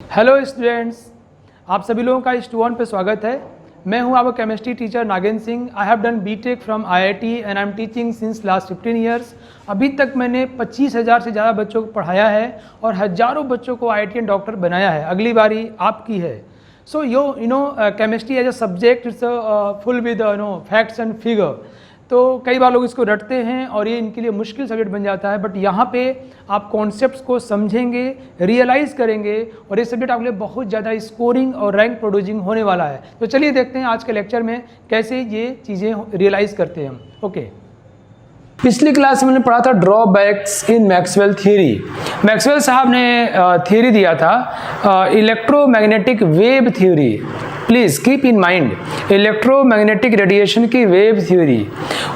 Hello students, आप सभी लोगों का इस टू पे स्वागत है। मैं हूं आपका chemistry teacher Nagendra Singh. I have done B Tech from IIT and I am teaching since last 15 years. अभी तक मैंने 25,000 से ज़्यादा बच्चों को पढ़ाया है और हज़ारों बच्चों को आईआईटीएन डॉक्टर बनाया है। अगली बारी आपकी है। So you know chemistry as a subject it's full with facts and figure. तो कई बार लोग इसको रटते हैं और ये इनके लिए मुश्किल सब्जेक्ट बन जाता है, बट यहाँ पे आप कॉन्सेप्ट्स को समझेंगे, रियलाइज़ करेंगे और ये सब्जेक्ट आपके लिए बहुत ज़्यादा स्कोरिंग और रैंक प्रोड्यूसिंग होने वाला है। तो चलिए देखते हैं आज के लेक्चर में कैसे ये चीज़ें रियलाइज़ करते हैं हम। ओके, पिछली क्लास में हमने पढ़ा था ड्रॉबैक्स इन मैक्सवेल थ्योरी। मैक्सवेल साहब ने थ्योरी दिया था electromagnetic wave theory. Please keep in mind electromagnetic radiation की वेव थ्योरी।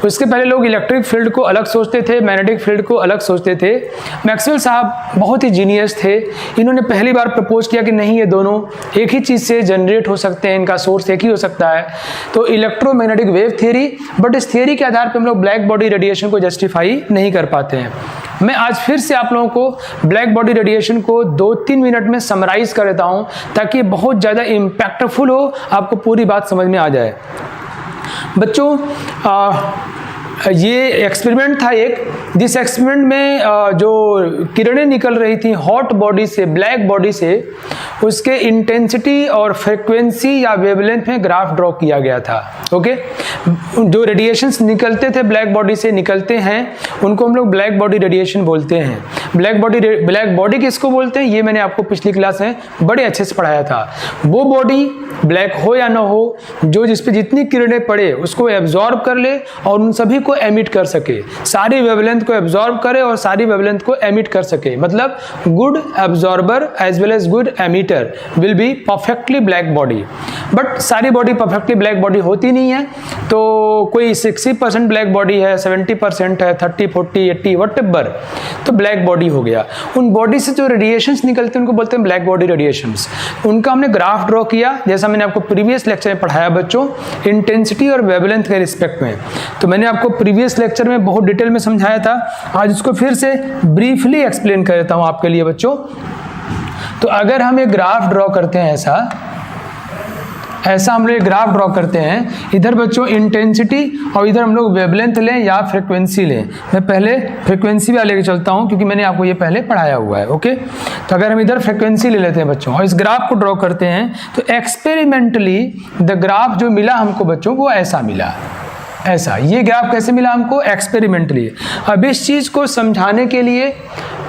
उसके पहले लोग इलेक्ट्रिक फील्ड को अलग सोचते थे, मैग्नेटिक फील्ड को अलग सोचते थे। मैक्सवेल साहब बहुत ही जीनियस थे। इन्होंने पहली बार प्रपोज किया कि नहीं, ये दोनों एक ही चीज़ से जनरेट हो सकते हैं, इनका सोर्स एक ही हो सकता है। तो इलेक्ट्रोमैग्नेटिक वेव थ्योरी, बट इस थ्योरी के आधार पर हम लोग ब्लैक बॉडी रेडिएशन को जस्टिफाई नहीं कर पाते हैं। मैं आज फिर से आप लोगों को ब्लैक बॉडी रेडिएशन को 2-3 मिनट में समराइज कर देता हूं ताकि ये बहुत ज़्यादा इम्पैक्टफुल हो, आपको पूरी बात समझ में आ जाए। बच्चों, ये एक्सपेरिमेंट था एक, जिस एक्सपेरिमेंट में जो किरणें निकल रही थी हॉट बॉडी से, ब्लैक बॉडी से, उसके इंटेंसिटी और फ्रीक्वेंसी या वेवलेंथ में ग्राफ ड्रॉ किया गया था। ओके, जो रेडिएशंस निकलते थे ब्लैक बॉडी से निकलते हैं उनको हम लोग ब्लैक बॉडी रेडिएशन बोलते हैं। ब्लैक बॉडी किसको बोलते हैं ये मैंने आपको पिछली क्लास में बड़े अच्छे से पढ़ाया था। वो बॉडी ब्लैक हो या ना हो, जो जिस पे जितनी किरणें पड़े उसको एब्जॉर्ब कर ले और उन सभी को एमिट कर सके, सारी वेवलेंथ को एब्जॉर्ब करे और सारी वेवलेंथ को एमिट कर सके। मतलब good absorber as well as good emitter will be perfectly black body. But सारी बॉडी परफेक्टली ब्लैक बॉडी होती नहीं है, तो कोई 60% ब्लैक बॉडी है, 70% है, 30, 40, 80 व्हाटएवर, तो ब्लैक बॉडी हो गया। उन बॉडी से जो रेडिएशंस निकलते हैं उनको बोलते हैं ब्लैक बॉडी रेडिएशंस। उनका हमने ग्राफ ड्रॉ किया, जैसा मैंने आपको प्रीवियस लेक्चर में पढ़ाया बच्चों, इंटेंसिटी और वेवलेंथ के रिस्पेक्ट में। तो मैंने आपको प्रीवियस लेक्चर में बहुत डिटेल में समझाया था, आज इसको फिर से ब्रीफली एक्सप्लेन कर देता हूं आपके लिए बच्चों। तो अगर हम एक ग्राफ ड्रॉ करते हैं, ऐसा हम लोग एक ग्राफ ड्रॉ करते हैं, इधर बच्चों इंटेंसिटी और इधर हम लोग वेवलेंथ लें या फ्रीक्वेंसी लें। मैं पहले फ्रीक्वेंसी वाले लेके चलता हूं क्योंकि मैंने आपको ये पहले पढ़ाया हुआ है। ओके, तो अगर हम इधर फ्रीक्वेंसी ले लेते हैं बच्चों और इस ग्राफ को ड्रॉ करते हैं, तो एक्सपेरिमेंटली द ग्राफ जो मिला हमको बच्चों वो ऐसा मिला। ऐसा ये ग्राफ कैसे मिला हमको? एक्सपेरिमेंटली। अब इस चीज़ को समझाने के लिए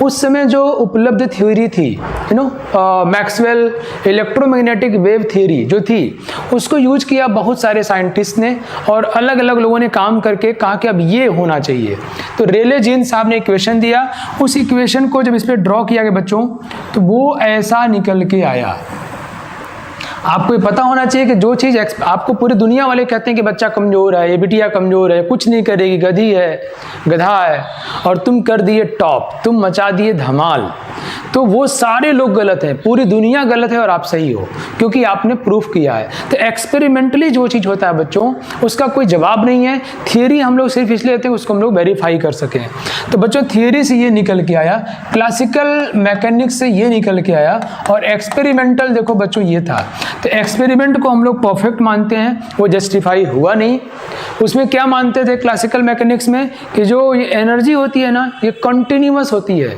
उस समय जो उपलब्ध थ्योरी थी, मैक्सवेल इलेक्ट्रोमैग्नेटिक वेव थ्योरी जो थी, उसको यूज किया बहुत सारे साइंटिस्ट ने और अलग अलग लोगों ने काम करके कहा कि अब ये होना चाहिए। तो रेले जीन साहब ने इक्वेशन दिया, उस इक्वेशन को जब इस पर ड्रॉ किया गया बच्चों, तो वो ऐसा निकल के आया। आपको ये पता होना चाहिए कि जो चीज़ आपको पूरी दुनिया वाले कहते हैं कि बच्चा कमज़ोर है, ये बिटिया कमज़ोर है, कुछ नहीं करेगी, गधी है, गधा है, और तुम कर दिए टॉप, तुम मचा दिए धमाल, तो वो सारे लोग गलत हैं, पूरी दुनिया गलत है और आप सही हो, क्योंकि आपने प्रूफ किया है। तो एक्सपेरिमेंटली जो चीज़ होता है बच्चों, उसका कोई जवाब नहीं है। थियरी हम लोग सिर्फ इसलिए लेते हैं उसको हम लोग वेरीफाई कर सकें। तो बच्चों थियरी से ये निकल के आया, क्लासिकल मैकेनिक्स से ये निकल के आया, और एक्सपेरिमेंटल देखो बच्चों ये था। तो एक्सपेरिमेंट को हम लोग परफेक्ट मानते हैं, वो जस्टिफाई हुआ नहीं। उसमें क्या मानते थे क्लासिकल मैकेनिक्स में कि जो ये एनर्जी होती है ना, ये कंटिन्यूअस होती है।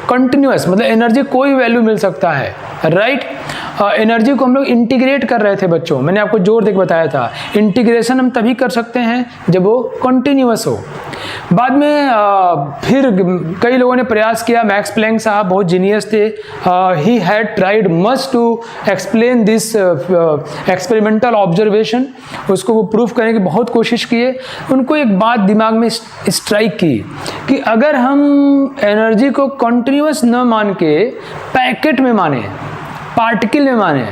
कंटिन्यूअस मतलब एनर्जी कोई वैल्यू मिल सकता है, राइट। एनर्जी को हम लोग इंटीग्रेट कर रहे थे बच्चों, मैंने आपको जोर देकर बताया था। इंटीग्रेशन हम तभी कर सकते हैं जब वो कंटिन्यूअस हो। बाद में फिर कई लोगों ने प्रयास किया, मैक्स प्लैंक साहब बहुत जीनियस थे, he had tried much to explain this experimental observation, उसको वो प्रूफ करने की बहुत कोशिश किए। उनको एक बात दिमाग में स्ट्राइक की कि अगर हम एनर्जी को कंटिन्यूअस न मान के पैकेट में माने, पार्टिकल में माने,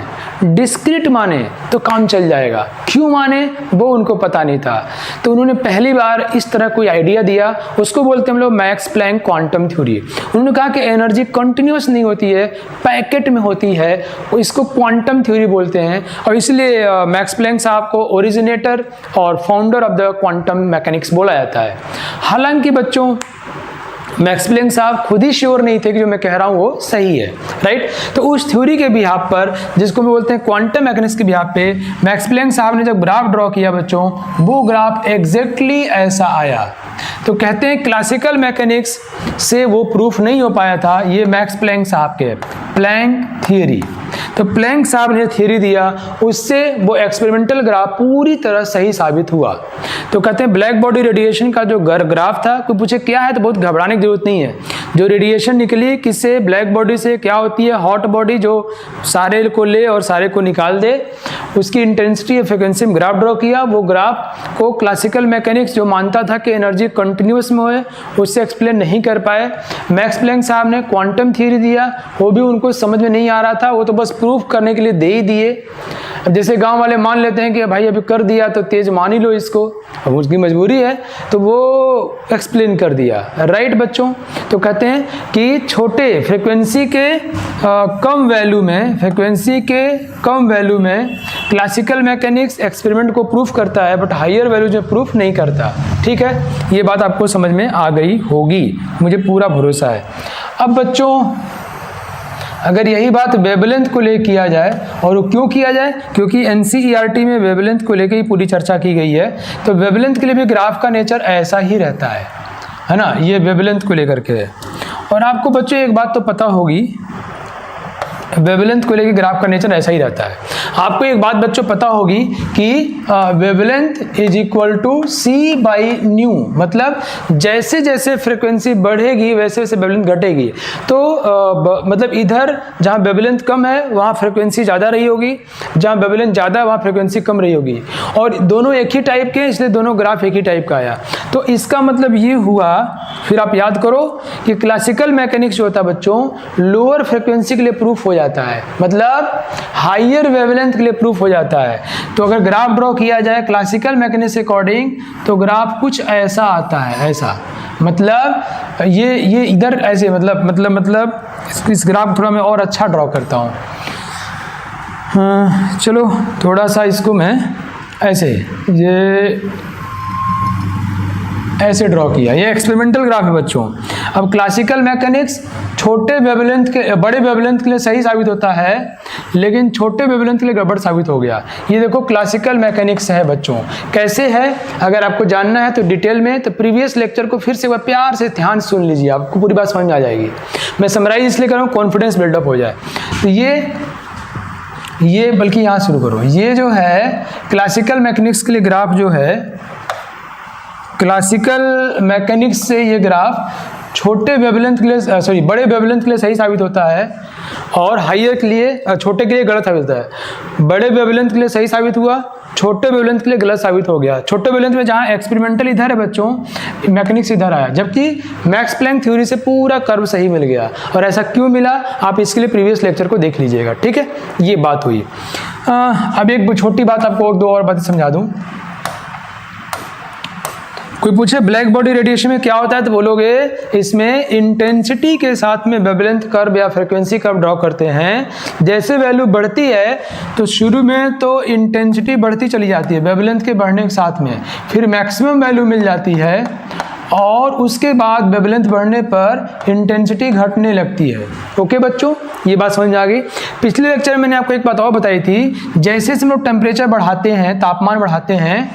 डिस्क्रीट माने, तो काम चल जाएगा। क्यों माने वो उनको पता नहीं था। तो उन्होंने पहली बार इस तरह कोई आइडिया दिया, उसको बोलते हैं हम लोग मैक्स प्लैंक क्वांटम थ्योरी। उन्होंने कहा कि एनर्जी कंटिन्यूअस नहीं होती है, पैकेट में होती है, इसको क्वांटम थ्योरी बोलते हैं। और इसलिए मैक्स प्लैंक साहब को ओरिजिनेटर और founder of the quantum mechanics बोला जाता है। हालांकि बच्चों मैक्स प्लैंक साहब खुद ही श्योर नहीं थे कि जो मैं कह रहा हूं वो सही है, राइट। तो उस थ्योरी के बिहाफ पर, जिसको हम बोलते हैं क्वांटम मैकेनिक्स के बिहाफ पे, मैक्स प्लैंक साहब ने जब ग्राफ ड्रॉ किया बच्चों, वो ग्राफ एग्जैक्टली ऐसा आया। तो कहते हैं क्लासिकल मैकेनिक्स से वो प्रूफ नहीं हो पाया था, ये मैक्स प्लैंक साहब के प्लैंक थियरी। तो प्लैंक साहब ने थियरी दिया, उससे वो एक्सपेरिमेंटल ग्राफ पूरी तरह सही साबित हुआ। तो कहते हैं ब्लैक बॉडी रेडिएशन का जो ग्राफ था, कोई पूछे क्या है तो बहुत घबराने की जरूरत नहीं है। जो रेडिएशन निकली किससे, ब्लैक बॉडी से, क्या होती है हॉट बॉडी जो सारे को ले और सारे को निकाल दे, उसकी इंटेंसिटी और फ्रिक्वेंसी में ग्राफ ड्रॉ किया। वो ग्राफ को क्लासिकल मैकेनिक्स जो मानता था कि एनर्जी कंटिन्यूस में होए, उससे एक्सप्लेन नहीं कर पाए। मैक्स प्लैंक साहब ने क्वांटम थ्योरी दिया, वो भी उनको समझ में नहीं आ रहा था, वो तो बस प्रूफ करने के लिए दे ही दिए। जैसे गांव वाले मान लेते हैं कि भाई अभी कर दिया तो तेज मान ही लो इसको, अब उसकी मजबूरी है, तो वो एक्सप्लेन कर दिया, राइट बच्चों। तो कहते हैं कि छोटे फ्रीक्वेंसी के कम वैल्यू में, फ्रीक्वेंसी के कम वैल्यू में क्लासिकल मैकेनिक्स एक्सपेरिमेंट को प्रूफ करता है, बट हायर वैल्यू में प्रूफ नहीं करता। ठीक है, ये बात आपको समझ में आ गई होगी, मुझे पूरा भरोसा है। अब बच्चों अगर यही बात वेवलेंथ को ले किया जाए, और क्यों किया जाए, क्योंकि एनसीईआरटी में वेवलेंथ को लेकर ही पूरी चर्चा की गई है। तो वेवलेंथ के लिए भी ग्राफ का नेचर ऐसा ही रहता है ना, ये वेवलेंथ को लेकर के है। और आपको बच्चों एक बात तो पता होगी, वेवलेंथ को लेकर ग्राफ का नेचर ऐसा ही रहता है। आपको एक बात बच्चों पता होगी कि wavelength is equal to c by nu, मतलब जैसे जैसे फ्रीक्वेंसी बढ़ेगी वैसे वैसे वेवलेंथ घटेगी। तो मतलब इधर जहाँ वेवलेंथ कम है वहाँ फ्रीक्वेंसी ज़्यादा रही होगी, जहाँ वेवलेंथ ज़्यादा है वहाँ फ्रीक्वेंसी कम रही होगी, और दोनों एक ही टाइप के, इसलिए दोनों ग्राफ एक ही टाइप का आया। तो इसका मतलब ये हुआ, फिर आप याद करो कि क्लासिकल मैकेनिक्स जो होता है बच्चों, लोअर फ्रीक्वेंसी के लिए प्रूफ हो जाता है, मतलब हायर वेवलेंथ के लिए प्रूफ हो जाता है। तो अगर ग्राफ ड्रॉ किया जाए क्लासिकल मैकेनिक्स अकॉर्डिंग, तो ग्राफ कुछ ऐसा आता है, ऐसा, मतलब ये इधर ऐसे, मतलब इस ग्राफ थोड़ा मैं और अच्छा ड्रॉ करता हूँ। हाँ चलो, थोड़ा सा इसको मैं ऐसे, ये ऐसे ड्रॉ किया, ये एक्सपेरिमेंटल ग्राफ है बच्चों। अब क्लासिकल मैकेनिक्स छोटे वेवलेंथ के, बड़े वेवलेंथ के लिए सही साबित होता है, लेकिन छोटे वेवलेंथ के लिए गड़बड़ साबित हो गया। ये देखो क्लासिकल मैकेनिक्स है बच्चों, कैसे है, अगर आपको जानना है तो डिटेल में, तो प्रीवियस लेक्चर को फिर से एक बार प्यार से ध्यान सुन लीजिए, आपको पूरी बात समझ में आ जाएगी। मैं समराइज इसलिए कर रहा हूँ, कॉन्फिडेंस बिल्डअप हो जाए। तो ये बल्कि यहाँ शुरू करो, ये जो है क्लासिकल मैकेनिक्स के लिए ग्राफ जो है, क्लासिकल मैकेनिक्स से ये ग्राफ छोटे वेवलेंथ के लिए, बड़े वेवलेंथ के लिए सही साबित होता है, और हाइयर के लिए, छोटे के लिए गलत साबित होता है। बड़े वेवलेंथ के लिए सही साबित हुआ, छोटे वेवलेंथ के लिए गलत साबित हो गया। छोटे वेवलेंथ में जहाँ एक्सपेरिमेंटल इधर है बच्चों, मैकेनिक्स इधर आया, जबकि मैक्स प्लैंक थ्योरी से पूरा कर्व सही मिल गया। और ऐसा क्यों मिला, आप इसके लिए प्रीवियस लेक्चर को देख लीजिएगा। ठीक है, ये बात हुई। अब एक छोटी बात आपको, दो और बातें समझा दूँ। कोई पूछे ब्लैक बॉडी रेडिएशन में क्या होता है, तो बोलोगे इसमें इंटेंसिटी के साथ में वेवलेंथ कर्व या फ्रीक्वेंसी कर्व ड्रॉ करते हैं। जैसे वैल्यू बढ़ती है तो शुरू में तो इंटेंसिटी बढ़ती चली जाती है वेवलेंथ के बढ़ने के साथ में, फिर मैक्सिमम वैल्यू मिल जाती है, और उसके बाद वेवलेंथ बढ़ने पर इंटेंसिटी घटने लगती है। ओके बच्चों, ये बात समझ में आ गई। पिछले लेक्चर में मैंने आपको एक बात और बताई थी, जैसे हम लोग टेम्परेचर बढ़ाते हैं, तापमान बढ़ाते हैं,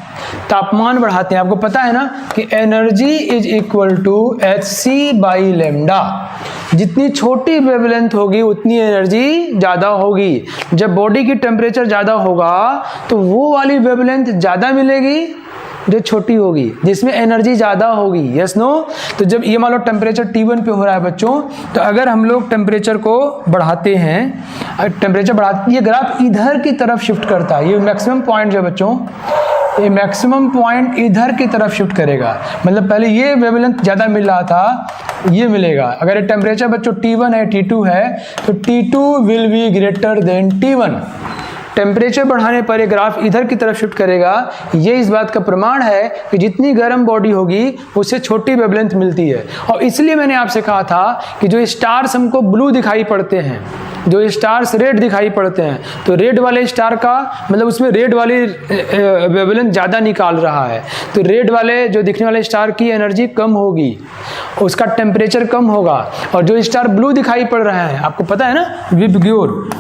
आपको पता है ना कि energy is equal to hc by lambda. जितनी छोटी वेवलेंथ होगी उतनी एनर्जी ज़्यादा होगी। जब बॉडी की टेम्परेचर ज़्यादा होगा तो वो वाली वेवलेंथ ज़्यादा मिलेगी जो छोटी होगी, जिसमें एनर्जी ज़्यादा होगी। Yes no? तो जब ये मान लो टेम्परेचर T1 पे हो रहा है बच्चों, तो अगर हम लोग टेम्परेचर को बढ़ाते हैं, टेम्परेचर बढ़ाते, ये ग्राफ इधर की तरफ शिफ्ट करता है। ये मैक्सिमम पॉइंट जो बच्चों, ये मैक्सिमम पॉइंट इधर की तरफ शिफ्ट करेगा, मतलब पहले ये वेवलेंथ ज़्यादा मिल रहा था, ये मिलेगा। अगर ये टेम्परेचर बच्चों T1 है, T2 है, तो T2 will be greater then T1। Temperature बढ़ाने पर ये ग्राफ इधर की तरफ शिफ्ट करेगा, ये इस बात का प्रमाण है कि जितनी गर्म बॉडी होगी उससे छोटी वेवलेंथ मिलती है। और इसलिए मैंने आपसे कहा था कि जो स्टार्स हमको ब्लू दिखाई पड़ते हैं, जो स्टार्स रेड दिखाई पड़ते हैं, तो रेड वाले स्टार का मतलब उसमें रेड वाली वेवलेंथ ज़्यादा निकाल रहा है, तो रेड वाले जो दिखने वाले स्टार की एनर्जी कम होगी, उसका टेम्परेचर कम होगा। और जो स्टार ब्लू दिखाई पड़ रहा है, आपको पता है ना, विबग्योर,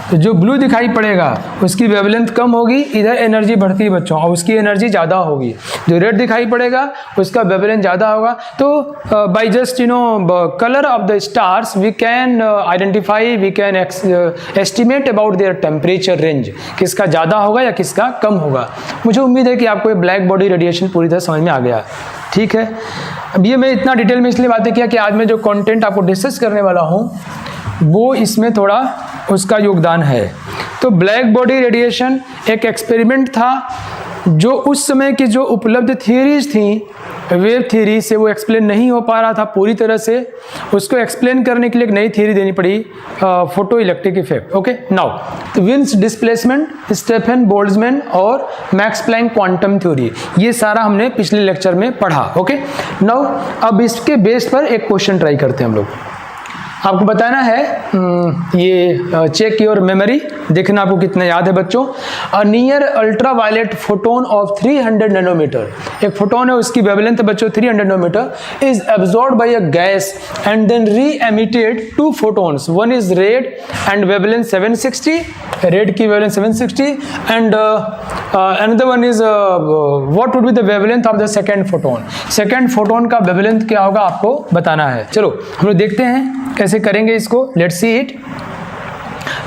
तो जो ब्लू दिखाई पड़ेगा उसकी वेवलेंथ कम होगी, इधर एनर्जी बढ़ती है बच्चों, और उसकी एनर्जी ज़्यादा होगी। जो रेड दिखाई पड़ेगा उसका वेवलेंथ ज़्यादा होगा। तो by just colour of the stars we can identify, we can estimate about their temperature range, किसका ज़्यादा होगा या किसका कम होगा। मुझे उम्मीद है कि आपको ये ब्लैक बॉडी रेडिएशन पूरी तरह समझ में आ गया। ठीक है, अब ये मैं इतना डिटेल में इसलिए बातें किया कि आज मैं जो कंटेंट आपको डिस्कस करने वाला हूँ वो इसमें थोड़ा उसका योगदान है। तो ब्लैक बॉडी रेडिएशन एक एक्सपेरिमेंट था जो उस समय की जो उपलब्ध थियरीज थी, वेव थ्योरी से वो एक्सप्लेन नहीं हो पा रहा था पूरी तरह से, उसको एक्सप्लेन करने के लिए एक नई थ्योरी देनी पड़ी, photo electric effect. Okay, now Wien's displacement, Stefan Boltzmann और मैक्स प्लैंक क्वांटम थ्योरी, ये सारा हमने पिछले लेक्चर में पढ़ा। ओके, नाउ अब इसके बेस पर एक क्वेश्चन ट्राई करते हैं हम लोग। आपको बताना है ये चेक योर मेमोरी, देखना आपको कितना याद है बच्चों। A near ultra violet photon of 300 nanometre, एक फोटोन है उसकी वेवलेंथ है बच्चों 300 nanometre, is absorbed by a gas and then re emitted 2 photons, one is red and wavelength 760, red की wavelength 760 and another one is what would be the wavelength of the second photon, second photon का wavelength क्या होगा आपको बताना है। चलो हम लोग देखते हैं कैसे करेंगे इसको, लेट्स सी इट।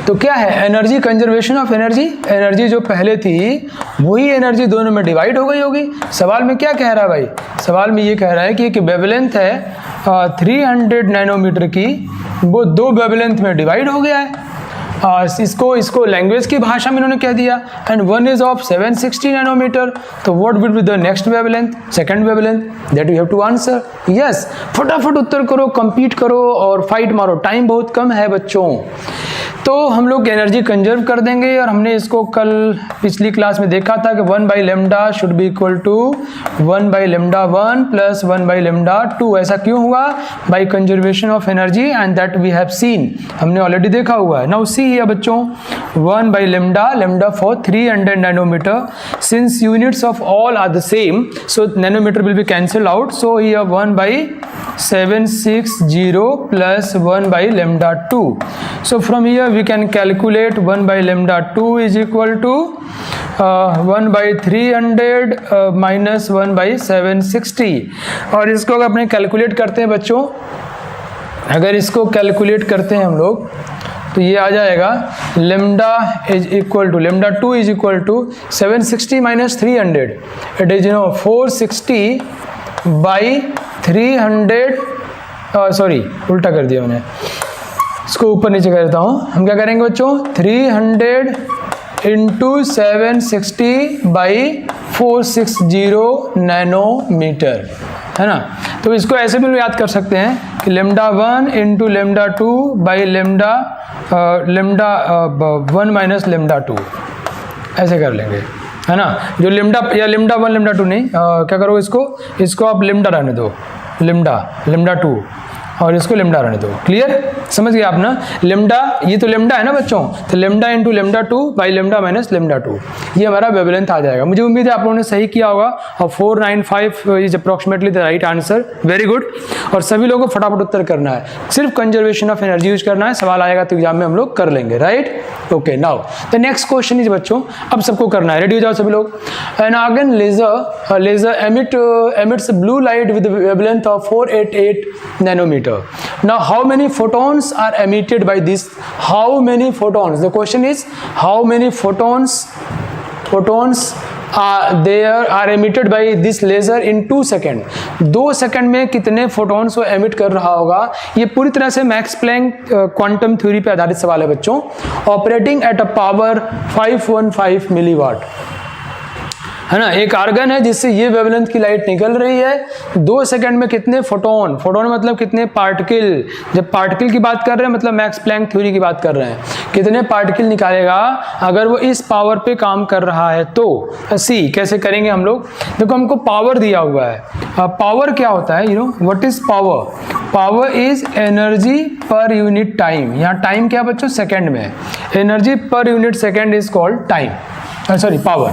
तो क्या है energy conservation of energy, energy जो पहले थी वही एनर्जी दोनों में डिवाइड हो गई होगी। सवाल में क्या कह रहा है भाई, सवाल में ये कह रहा है कि वेवलेंथ है 300 नैनोमीटर की, वो 2 वेवलेंथ में डिवाइड हो गया है। इसको लैंग्वेज की भाषा में इन्होंने कह दिया, and one is of 760 nanometre, तो what will be the next wavelength, second wavelength, that you have to answer. Yes, फटाफट उत्तर करो, कंपीट करो और फाइट मारो, टाइम बहुत कम है बच्चों। तो हम लोग एनर्जी कंजर्व कर देंगे, और हमने इसको कल पिछली क्लास में देखा था कि 1 by lambda should be equal to 1 by lambda 1 plus 1 by lambda 2। ऐसा क्यों हुआ? By conservation of energy, and that we have seen, हमने ऑलरेडी देखा हुआ है। नाउ सी हियर बच्चों, 1 by lambda, lambda for 300 nanometre, since units of all are the same, so nanometre will be cancel out, so here 1 by 760 plus 1 by lambda 2. So from here we can calculate 1 by lambda 2 is equal to 1 by 300 minus 1 by 760। और इसको अगर अपने calculate करते हैं बच्चों, अगर इसको calculate करते हैं हम लोग तो ये आ जाएगा lambda is equal to, lambda 2 is equal to 760 minus 300, it is 460 by 300, sorry उल्टा कर दिया मैंने, इसको ऊपर नीचे कर देता हूँ। हम क्या करेंगे बच्चों, 300 इंटू 760 बाई 460 नैनोमीटर, है ना। तो इसको ऐसे भी याद कर सकते हैं कि lambda 1 into lambda 2 by lambda 1 minus lambda 2, ऐसे कर लेंगे, है ना। जो लेमडा या लेमडा 1 लेमडा 2 नहीं, क्या करो इसको आप लेमडा रहने दो, लेमडा 2, और इसको लेमडा रहने दो। क्लियर, समझ गए आप ना। लेमडा, ये तो लेमडा है ना बच्चों, तो lambda into lambda 2 by lambda minus lambda 2, ये हमारा वेवलेंथ आ जाएगा। मुझे उम्मीद है आप लोगों ने सही किया होगा, और 495 is approximately the right answer. Very good. और सभी लोगों को फटाफट उत्तर करना है, सिर्फ कंजर्वेशन ऑफ एनर्जी यूज करना है, सवाल आएगा तो एग्जाम में हम लोग कर लेंगे, right. Okay, now the next question is बच्चों, अब सबको करना है, रेडी हो जाओ सभी लोग। An argon laser emits blue light with a wavelength of 488 nanometer. Now how many photons are emitted by this? How many photons? The question is how many photons are emitted by this laser in 2 seconds? 2 second में कितने photons वो emit कर रहा होगा? ये पूरी तरह से मैक्स प्लैंक क्वांटम थ्योरी पे आधारित सवाल है बच्चों। Operating at a power 515 milliwatt. है ना, एक आर्गन है जिससे ये वेवलेंथ की लाइट निकल रही है। 2 सेकंड में कितने फोटोन, फोटोन मतलब कितने पार्टिकल, जब पार्टिकल की बात कर रहे हैं मतलब मैक्स प्लैंक थ्योरी की बात कर रहे हैं, कितने पार्टिकल निकालेगा अगर वो इस पावर पे काम कर रहा है तो। सी कैसे करेंगे हम लोग, देखो हमको पावर दिया हुआ है। पावर क्या होता है, you know what is power? Power is energy per unit time. यहाँ टाइम क्या बच्चों, सेकंड में, energy per unit second is called time, sorry power.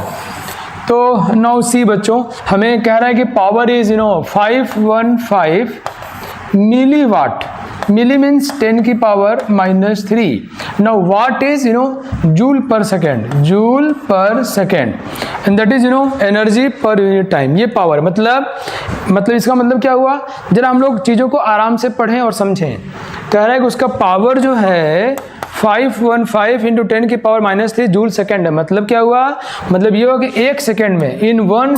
तो नाउ सी बच्चों, हमें कह रहा है कि power is 515 milli watt. Milli means 10 की power -3। Now watt is joule per second, joule per second, and that is energy per unit time. ये power मतलब इसका मतलब क्या हुआ, जरा हम लोग चीज़ों को आराम से पढ़ें और समझें। कह रहा है कि उसका पावर जो है 515 इंटू 10 की पावर -3 जूल सेकेंड है। मतलब क्या हुआ, मतलब ये हुआ कि 1 सेकेंड में, इन 1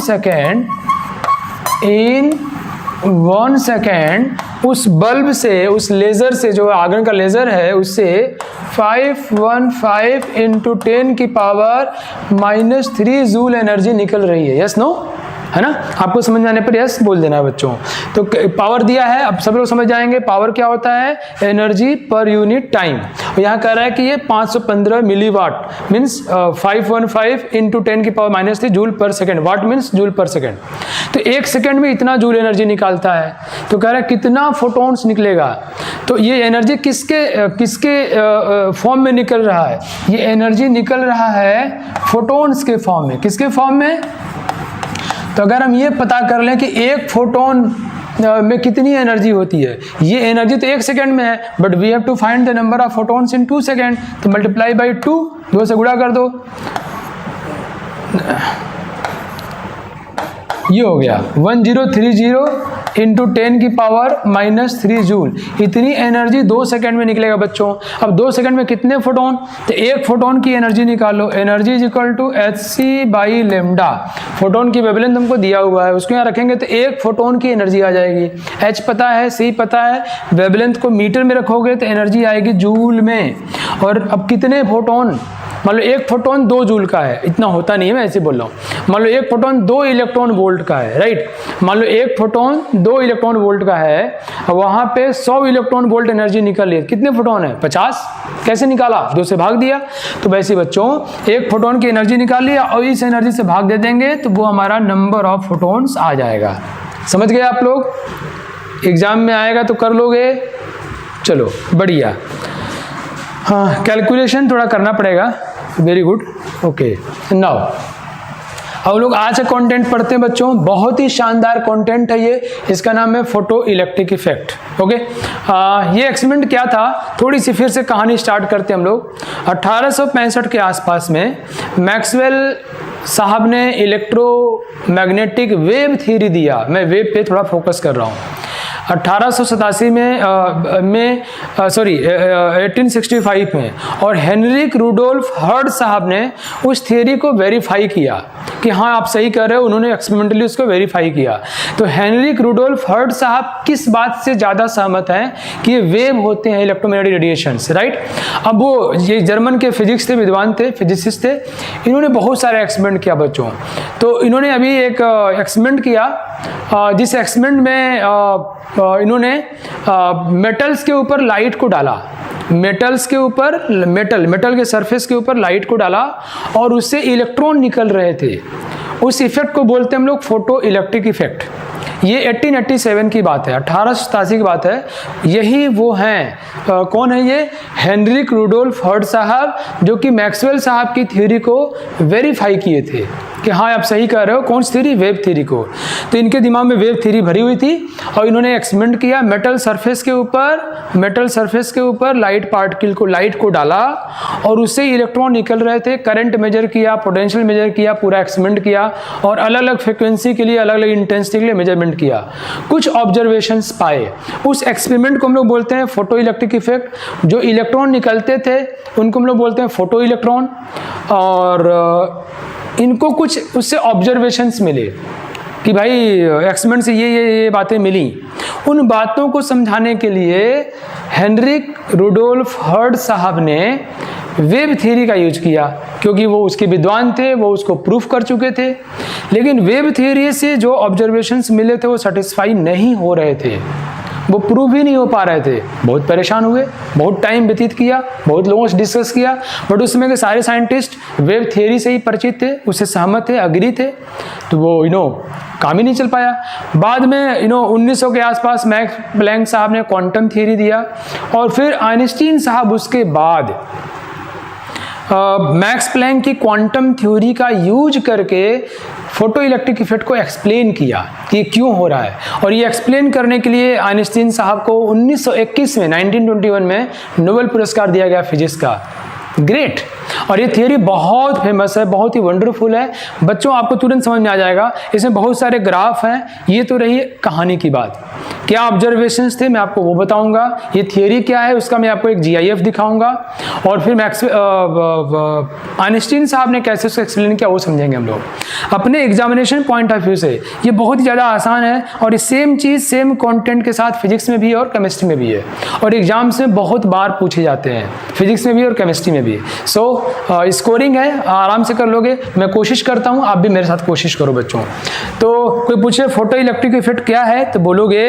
सेकेंड उस बल्ब से, उस लेज़र से, जो आर्गन का लेज़र है, उससे 515 इंटू 10 की पावर -3 जूल एनर्जी निकल रही है। यस नो, है ना, आपको समझ आने पर यस बोल देना है बच्चों। तो पावर दिया है, अब सब लोग समझ जाएंगे पावर क्या होता है, एनर्जी पर यूनिट टाइम। यहाँ कह रहा है कि ये 515 मिली वाट मीन्स 515 इंटू 10 की पावर -3 जूल पर सेकेंड। वाट मीन्स जूल पर सेकेंड। तो 1 सेकेंड में इतना जूल एनर्जी निकालता है। तो कह रहा है कितना फोटोन्स निकलेगा। तो ये एनर्जी किसके फॉर्म में निकल रहा है, ये एनर्जी निकल रहा है फोटोन्स के फॉर्म में। किसके फॉर्म में, तो अगर हम ये पता कर लें कि एक फोटोन में कितनी एनर्जी होती है, ये एनर्जी तो 1 सेकेंड में है, but we have to find the number of photons in 2 second. तो मल्टीप्लाई बाई 2, 2 से गुणा कर दो, ये हो गया 1030 इंटू 10 की पावर -3 जूल। इतनी एनर्जी 2 सेकंड में निकलेगा बच्चों। अब 2 सेकंड में कितने फोटोन, तो एक फोटोन की एनर्जी निकालो, energy is equal to hc by lambda. Photon की वेवलेंथ हमको दिया हुआ है, उसको यहाँ रखेंगे तो एक फोटोन की एनर्जी आ जाएगी। h पता है, c पता है, वेवलेंथ को मीटर में रखोगे तो एनर्जी आएगी जूल में। और अब कितने फोटोन, मान लो एक फोटोन 2 जूल का है, इतना होता नहीं है, मैं ऐसे बोल रहा हूँ। मान लो एक फोटोन 2 इलेक्ट्रॉन वोल्ट का है, राइट। मान लो एक फोटोन 2 इलेक्ट्रॉन वोल्ट का है, वहाँ पे 100 इलेक्ट्रॉन वोल्ट एनर्जी निकल रही है। कितने फोटोन है, 50। कैसे निकाला, 2 से भाग दिया। तो वैसे बच्चों एक फोटोन की एनर्जी निकाल लिया और इस एनर्जी से भाग दे देंगे तो वो हमारा नंबर ऑफ फोटोन्स आ जाएगा। समझ गए आप लोग, एग्जाम में आएगा तो कर लोगे। चलो बढ़िया, हाँ कैलकुलेशन थोड़ा करना पड़ेगा। Very good, okay. नाउ अब लोग आज का कंटेंट पढ़ते हैं बच्चों, बहुत ही शानदार कंटेंट है ये, इसका नाम है फोटो इलेक्ट्रिक इफेक्ट। ओके, ये एक्सपेरिमेंट क्या था, थोड़ी सी फिर से कहानी स्टार्ट करते हैं हम लोग। 1865 के आसपास में मैक्सवेल साहब ने इलेक्ट्रोमैग्नेटिक वेव थ्योरी दिया। मैं वेव पे थोड़ा फोकस कर रहा हूँ। 1887 में 1865 में, और हेनरिक रुडोल्फ हर्ड साहब ने उस थियरी को वेरीफाई किया कि हाँ आप सही कर रहे हो। उन्होंने एक्सपेरिमेंटली उसको वेरीफाई किया। तो हेनरिक रुडोल्फ हर्ड साहब किस बात से ज़्यादा सहमत हैं कि ये वेव होते हैं इलेक्ट्रोमैग्नेटिक रेडिएशंस, राइट। अब वो ये जर्मन के फिजिक्स थे, विद्वान थे, फिजिसिस्ट थे। इन्होंने बहुत सारे एक्सपेरिमेंट किया बच्चों। तो इन्होंने अभी एक एक्सपेरिमेंट किया, जिस एक्सपेरिमेंट में इन्होंने मेटल्स के ऊपर लाइट को डाला, मेटल्स के ऊपर मेटल के सरफेस के ऊपर लाइट को डाला और उससे इलेक्ट्रॉन निकल रहे थे। उस इफेक्ट को बोलते हैं हम लोग फोटो इलेक्ट्रिक इफेक्ट। ये 1887 की बात है, 1887 की बात है। यही वो हैं, कौन है ये, हेनरिक रुडोल्फ हर्ड साहब, जो कि मैक्सवेल साहब की थ्योरी को वेरीफाई किए थे कि हाँ आप सही कह रहे हो। कौन सी थ्योरी, वेव थ्योरी को। तो इनके दिमाग में वेव थ्योरी भरी हुई थी और इन्होंने एक्सपेरिमेंट किया, मेटल सरफेस के ऊपर लाइट पार्टिकल को, लाइट को डाला और उससे इलेक्ट्रॉन निकल रहे थे। करंट मेजर किया, पोटेंशियल मेजर किया, पूरा एक्सपेरिमेंट किया और अलग अलग फ्रिक्वेंसी के लिए, अलग अलग इंटेंसिटी के लिए मेजरमेंट किया। कुछ ऑब्जर्वेशंस पाए। उस एक्सपेरिमेंट को हम लोग बोलते हैं फोटो इलेक्ट्रिक इफेक्ट। जो इलेक्ट्रॉन निकलते थे उनको हम लोग बोलते हैं फोटो इलेक्ट्रॉन। और इनको कुछ उससे ऑब्जर्वेशंस मिले कि भाई एक्सपेरिमेंट से ये बातें मिली। उन बातों को समझाने के लिए हेनरिक रुडोल्फ हर्ड साहब ने वेव थ्योरी का यूज किया, क्योंकि वो उसके विद्वान थे, वो उसको प्रूफ कर चुके थे। लेकिन वेव थ्योरी से जो ऑब्जर्वेशंस मिले थे वो सेटिस्फाई नहीं हो रहे थे, वो प्रूव ही नहीं हो पा रहे थे। बहुत परेशान हुए, बहुत टाइम व्यतीत किया, बहुत लोगों से डिस्कस किया, बट उसमें के सारे साइंटिस्ट वेव थ्योरी से ही परिचित थे, उससे सहमत थे, अग्री थे, तो वो काम ही नहीं चल पाया। बाद में 1900 के आसपास मैक्स प्लैंक साहब ने क्वांटम थ्योरी दिया, और फिर आइंस्टीन साहब उसके बाद मैक्स प्लैंक की क्वांटम थ्योरी का यूज करके फोटो इलेक्ट्रिक इफेक्ट को एक्सप्लेन किया कि ये क्यों हो रहा है। और ये एक्सप्लेन करने के लिए आइंस्टीन साहब को 1921 में 1921 में नोबेल पुरस्कार दिया गया फिजिक्स का। ग्रेट। और ये थियरी बहुत फेमस है, बहुत ही वंडरफुल है। बच्चों आपको तुरंत समझ में आ जाएगा, इसमें बहुत सारे ग्राफ हैं। ये तो रही कहानी की बात, क्या ऑब्जर्वेशंस थे मैं आपको वो बताऊंगा, ये थियरी क्या है उसका मैं आपको एक GIF दिखाऊंगा, और फिर आइंस्टीन साहब ने कैसे उसको एक्सप्लेन किया वो समझेंगे हम लोग अपने एग्जामिनेशन पॉइंट ऑफ व्यू से। ये बहुत ही ज़्यादा आसान है, और ये सेम चीज़ सेम कंटेंट के साथ फिजिक्स में भी है और केमिस्ट्री में भी है, और एग्जाम्स में बहुत बार पूछे जाते हैं, फिजिक्स में भी और केमिस्ट्री में भी। सो स्कोरिंग है, आराम से कर लोगे, मैं कोशिश करता हूँ, आप भी मेरे साथ कोशिश करो बच्चों। तो कोई पूछे फोटो इलेक्ट्रिक इफेक्ट क्या है, तो बोलोगे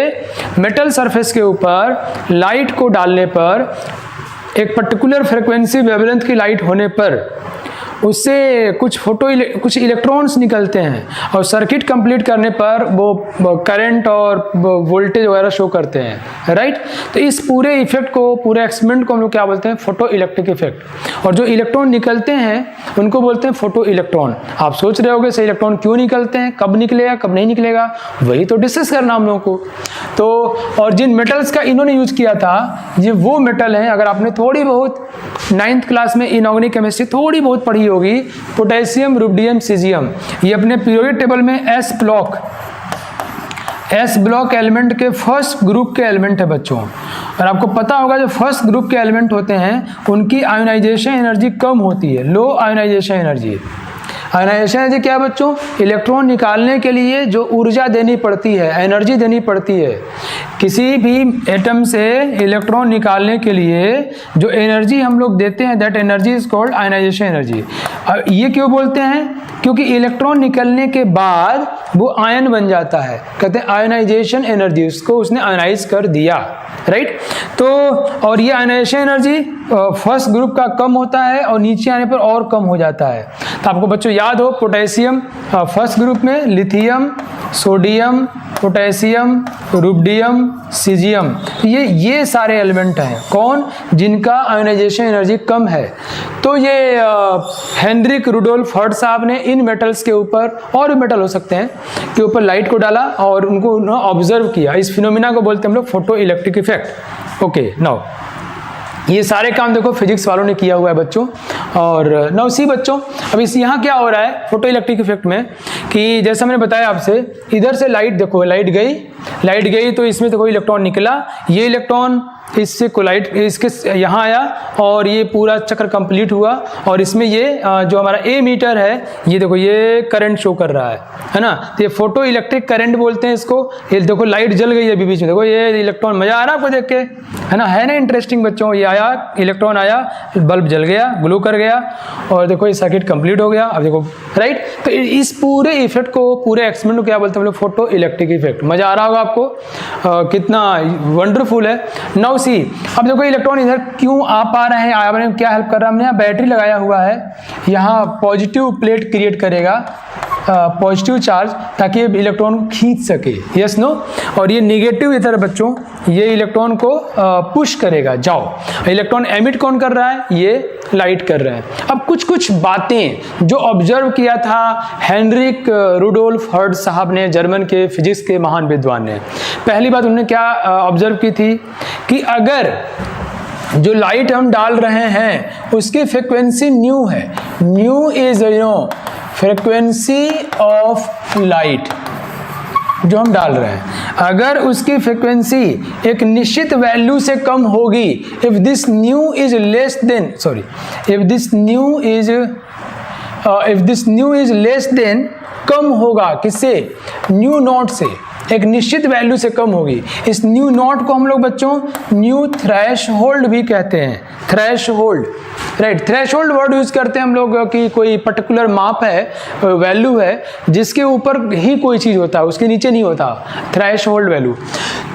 मेटल सरफेस के ऊपर लाइट को डालने पर, एक पर्टिकुलर फ्रीक्वेंसी वेवलेंथ की लाइट होने पर उससे कुछ इलेक्ट्रॉन्स निकलते हैं, और सर्किट कंप्लीट करने पर वो करंट और वोल्टेज वगैरह शो करते हैं, राइट। तो इस पूरे इफेक्ट को, पूरे एक्सपेरिमेंट को हम लोग क्या बोलते हैं, फोटो इलेक्ट्रिक इफेक्ट। और जो इलेक्ट्रॉन निकलते हैं उनको बोलते हैं फोटो इलेक्ट्रॉन। आप सोच रहे होगे से इलेक्ट्रॉन क्यों निकलते हैं, कब निकलेगा कब नहीं निकलेगा, वही तो डिस्कस करना हम लोगों को। तो और जिन मेटल्स का इन्होंने यूज किया था, ये वो मेटल हैं, अगर आपने थोड़ी बहुत 9th क्लास में इनऑर्गेनिक केमिस्ट्री थोड़ी बहुत पढ़ी होगी, पोटेशियम, रुबिडियम, सीजियम, ये अपने पीरियोडिक टेबल में एस ब्लॉक एलिमेंट के फर्स्ट ग्रुप के एलिमेंट है बच्चों। और आपको पता होगा जो फर्स्ट ग्रुप के एलिमेंट होते हैं उनकी आयोनाइजेशन एनर्जी कम होती है, low ionization energy. Ionisation energy क्या है बच्चों, इलेक्ट्रॉन निकालने के लिए जो ऊर्जा देनी पड़ती है, एनर्जी देनी पड़ती है, किसी भी एटम से इलेक्ट्रॉन निकालने के लिए जो एनर्जी हम लोग देते हैं, that energy is called ionisation energy. अब ये क्यों बोलते हैं, क्योंकि इलेक्ट्रॉन निकलने के बाद वो आयन बन जाता है, कहते हैं आयोनाइजेशन एनर्जी, उसको उसने आयोनाइज कर दिया, राइट। तो और ये आयोनाइजेशन एनर्जी फर्स्ट ग्रुप का कम होता है और नीचे आने पर और कम हो जाता है। तो आपको बच्चों याद हो, पोटेशियम फर्स्ट ग्रुप में, lithium, sodium, potassium, rubidium, caesium, ये सारे एलिमेंट हैं कौन, जिनका आयोनाइजेशन एनर्जी कम है। तो ये हेनरिक रुडोल्फ हर्ट्ज साहब ने इन मेटल्स के ऊपर, और भी मेटल हो सकते हैं, के ऊपर लाइट को डाला और उनको ऑब्जर्व किया। इस फिनोमिना को बोलते हैं हम लोग photo electric effect. Okay, now ये सारे काम देखो फिजिक्स वालों ने किया हुआ है बच्चों। और नाउ सी बच्चों, अब इस यहाँ क्या हो रहा है फोटो इलेक्ट्रिक इफेक्ट में, कि जैसा मैंने बताया आपसे, इधर से लाइट देखो, लाइट गई तो इसमें से कोई इलेक्ट्रॉन निकला, ये इलेक्ट्रॉन इससे कोलाइड, इसके यहाँ आया और ये पूरा चक्र कंप्लीट हुआ, और इसमें ये जो हमारा ए मीटर है, ये देखो ये करंट शो कर रहा है ना, तो ये फोटो इलेक्ट्रिक करंट बोलते हैं इसको। ये देखो लाइट जल गई है अभी बीच में, देखो ये इलेक्ट्रॉन, मजा आ रहा है आपको देख के, है ना इंटरेस्टिंग बच्चों। ये आया, इलेक्ट्रॉन आया, बल्ब जल गया, ग्लो कर गया, और देखो ये सर्किट कंप्लीट हो गया। अब देखो, राइट। तो इस पूरे इफेक्ट को, पूरे एक्सपेरिमेंट को क्या बोलते हैं हम लोग, फोटो इलेक्ट्रिक इफेक्ट। मजा आ रहा होगा आपको, कितना वंडरफुल है। नाउ सी, अब देखो इलेक्ट्रॉन इधर क्यों आ पा रहे हैं, आपने क्या हेल्प कर रहा है, हमने यहाँ बैटरी लगाया हुआ है, यहाँ पॉजिटिव प्लेट क्रिएट करेगा, पॉजिटिव चार्ज, ताकि ये इलेक्ट्रॉन को खींच सके, यस नो। और ये निगेटिव इधर बच्चों, ये इलेक्ट्रॉन को पुश करेगा, जाओ। इलेक्ट्रॉन एमिट कौन कर रहा है, ये लाइट कर रहे हैं। अब कुछ बातें जो ऑब्जर्व किया था हेनरिक रुडोल्फ हर्ट्ज साहब ने, जर्मन के फिजिक्स के महान विद्वान ने। पहली बात उन्होंने क्या ऑब्जर्व की थी, कि अगर जो लाइट हम डाल रहे हैं उसकी फ्रीक्वेंसी न्यू है, new is frequency of light जो हम डाल रहे हैं, अगर उसकी फ्रीक्वेंसी एक निश्चित वैल्यू से कम होगी, if this nu is less than, if this nu is less than, कम होगा किससे, न्यू नॉट से, एक निश्चित वैल्यू से कम होगी। इस न्यू नॉट को हम लोग बच्चों न्यू थ्रेशहोल्ड भी कहते हैं, threshold. Right. Threshold word use करते हैं हम लोग कि कोई पर्टिकुलर माप है, वैल्यू है जिसके ऊपर ही कोई चीज़ होता है, उसके नीचे नहीं होता, थ्रेशोल्ड वैल्यू।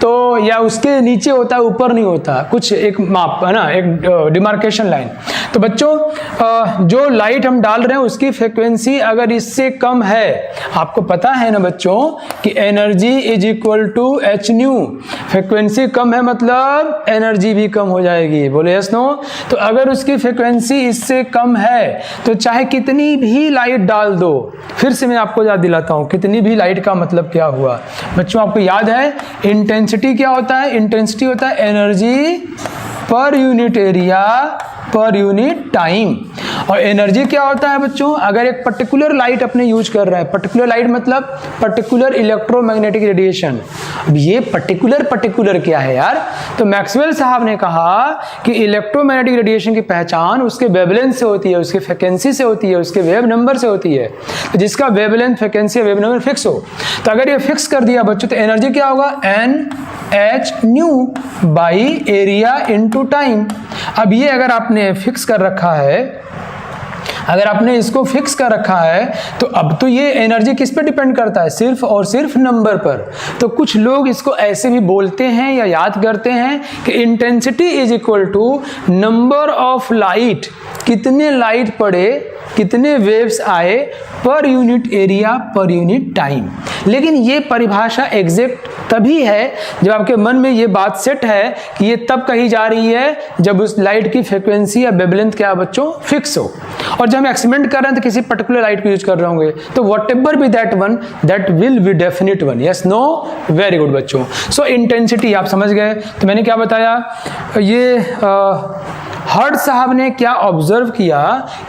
तो या उसके नीचे होता है, ऊपर नहीं होता, कुछ एक माप है ना, एक डिमार्केशन लाइन। तो बच्चों जो लाइट हम डाल रहे हैं उसकी फ्रिक्वेंसी अगर इससे कम है, आपको पता है ना बच्चों कि energy is equal to h nu, frequency कम है मतलब एनर्जी भी कम हो जाएगी, बोले यस नो। तो अगर उसकी फ्रिक्वेंसी इससे कम है तो चाहे कितनी भी लाइट डाल दो, फिर से मैं आपको याद दिलाता हूं कितनी भी लाइट का मतलब क्या हुआ बच्चों, आपको याद है इंटेंसिटी क्या होता है? इंटेंसिटी होता है energy per unit area per unit time. और एनर्जी क्या होता है बच्चों? अगर एक पर्टिकुलर लाइट अपने यूज कर रहे हैं, पर्टिकुलर लाइट मतलब पर्टिकुलर इलेक्ट्रोमैग्नेटिक रेडिएशन। अब ये पर्टिकुलर क्या है यार? तो मैक्सवेल साहब ने कहा कि इलेक्ट्रोमैग्नेटिक रेडिएशन की पहचान उसके वेवलेंथ से होती है, उसकी फ्रीक्वेंसी से होती है, उसके वेव नंबर से होती है। तो जिसका wavelength, frequency, wave number fix हो, तो अगर ये फिक्स कर दिया बच्चों तो एनर्जी क्या होगा? N h nu by area into time. अब ये अगर आपने फिक्स कर रखा है, अगर आपने इसको फिक्स कर रखा है तो अब तो ये एनर्जी किस पे डिपेंड करता है? सिर्फ और सिर्फ नंबर पर। तो कुछ लोग इसको ऐसे भी बोलते हैं या याद करते हैं कि intensity is equal to number of light, कितने लाइट पड़े, कितने वेव्स आए per unit area per unit time. लेकिन ये परिभाषा एग्जैक्ट तभी है जब आपके मन में ये बात सेट है कि ये तब कही जा रही है जब उस लाइट की फ्रीक्वेंसी या वेवलेंथ क्या बच्चों फिक्स हो। और जब हम एक्सपेरिमेंट कर रहे हैं तो किसी पर्टिकुलर लाइट को यूज कर रहे होंगे तो whatever be that one, that will be definite one. Yes no? Very good बच्चों। सो इंटेंसिटी आप समझ गए। तो मैंने क्या बताया, ये हर्ट साहब ने क्या ऑब्जर्व किया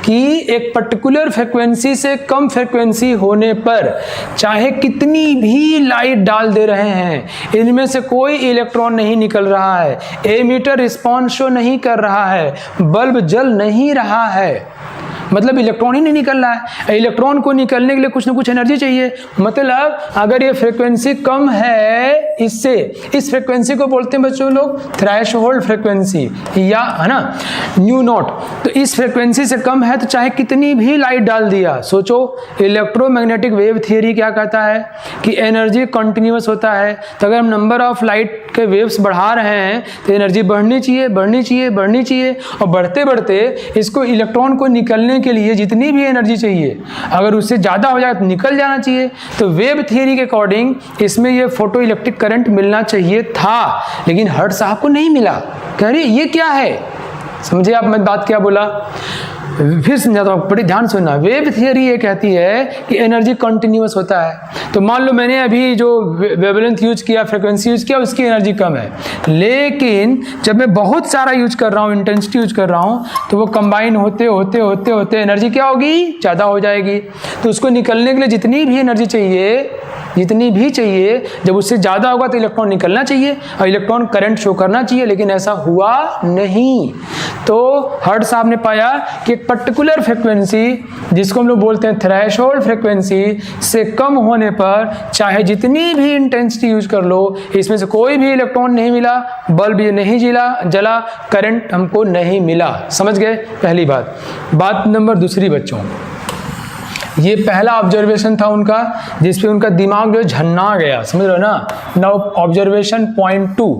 कि एक पर्टिकुलर फ्रीक्वेंसी से कम फ्रीक्वेंसी होने पर चाहे कितनी भी लाइट डाल दे रहे हैं, इनमें से कोई इलेक्ट्रॉन नहीं निकल रहा है, एमीटर रिस्पॉन्स शो नहीं कर रहा है, बल्ब जल नहीं रहा है, मतलब इलेक्ट्रॉन ही नहीं निकल रहा है। इलेक्ट्रॉन को निकलने के लिए कुछ ना कुछ एनर्जी चाहिए। मतलब अगर ये फ्रीक्वेंसी कम है इससे, इस फ्रीक्वेंसी को बोलते हैं बच्चों लोग थ्रेशोल्ड फ्रीक्वेंसी, या है ना न्यू नॉट। तो इस फ्रीक्वेंसी से कम है तो चाहे कितनी भी लाइट डाल दिया, सोचो इलेक्ट्रोमैग्नेटिक वेव थियरी क्या कहता है कि एनर्जी कंटिन्यूअस होता है। तो अगर हम नंबर ऑफ लाइट के वेव्स बढ़ा रहे हैं तो एनर्जी बढ़नी चाहिए, बढ़नी चाहिए, बढ़नी चाहिए, और बढ़ते बढ़ते इसको इलेक्ट्रॉन को निकलने के लिए जितनी भी एनर्जी चाहिए, अगर उससे ज़्यादा हो जाए तो निकल जाना चाहिए। तो वेव थियरी के अकॉर्डिंग इसमें ये फोटो इलेक्ट्रिक करंट मिलना चाहिए था, लेकिन हर्ट साहब को नहीं मिला। कह रही ये क्या है? समझे आप मैं बात क्या बोला? फिर समझाता हूँ, बड़ी ध्यान सुनना। वेव थियरी ये कहती है कि एनर्जी कंटिन्यूअस होता है। तो मान लो मैंने अभी जो वेवलेंथ यूज किया, फ्रीक्वेंसी यूज किया, उसकी एनर्जी कम है, लेकिन जब मैं बहुत सारा यूज कर रहा हूँ, इंटेंसिटी यूज कर रहा हूँ, तो वो कंबाइन होते होते होते होते एनर्जी क्या होगी? ज़्यादा हो जाएगी। तो उसको निकलने के लिए जितनी भी एनर्जी चाहिए, जितनी भी चाहिए, जब उससे ज़्यादा होगा तो इलेक्ट्रॉन निकलना चाहिए और इलेक्ट्रॉन करंट शो करना चाहिए, लेकिन ऐसा हुआ नहीं। तो हर्ट साहब ने पाया कि एक पर्टिकुलर फ्रीक्वेंसी, जिसको हम लोग बोलते हैं थ्रेशोल्ड फ्रीक्वेंसी, से कम होने पर चाहे जितनी भी इंटेंसिटी यूज कर लो, इसमें से कोई भी इलेक्ट्रॉन नहीं मिला, बल्ब ये नहीं जला, करंट हमको नहीं मिला। समझ गए पहली बात। बात नंबर दूसरी बच्चों, ये पहला ऑब्जर्वेशन था उनका जिसपे उनका दिमाग जो झन्ना गया, समझ रहे हो ना। नाउ ऑब्जर्वेशन पॉइंट 2,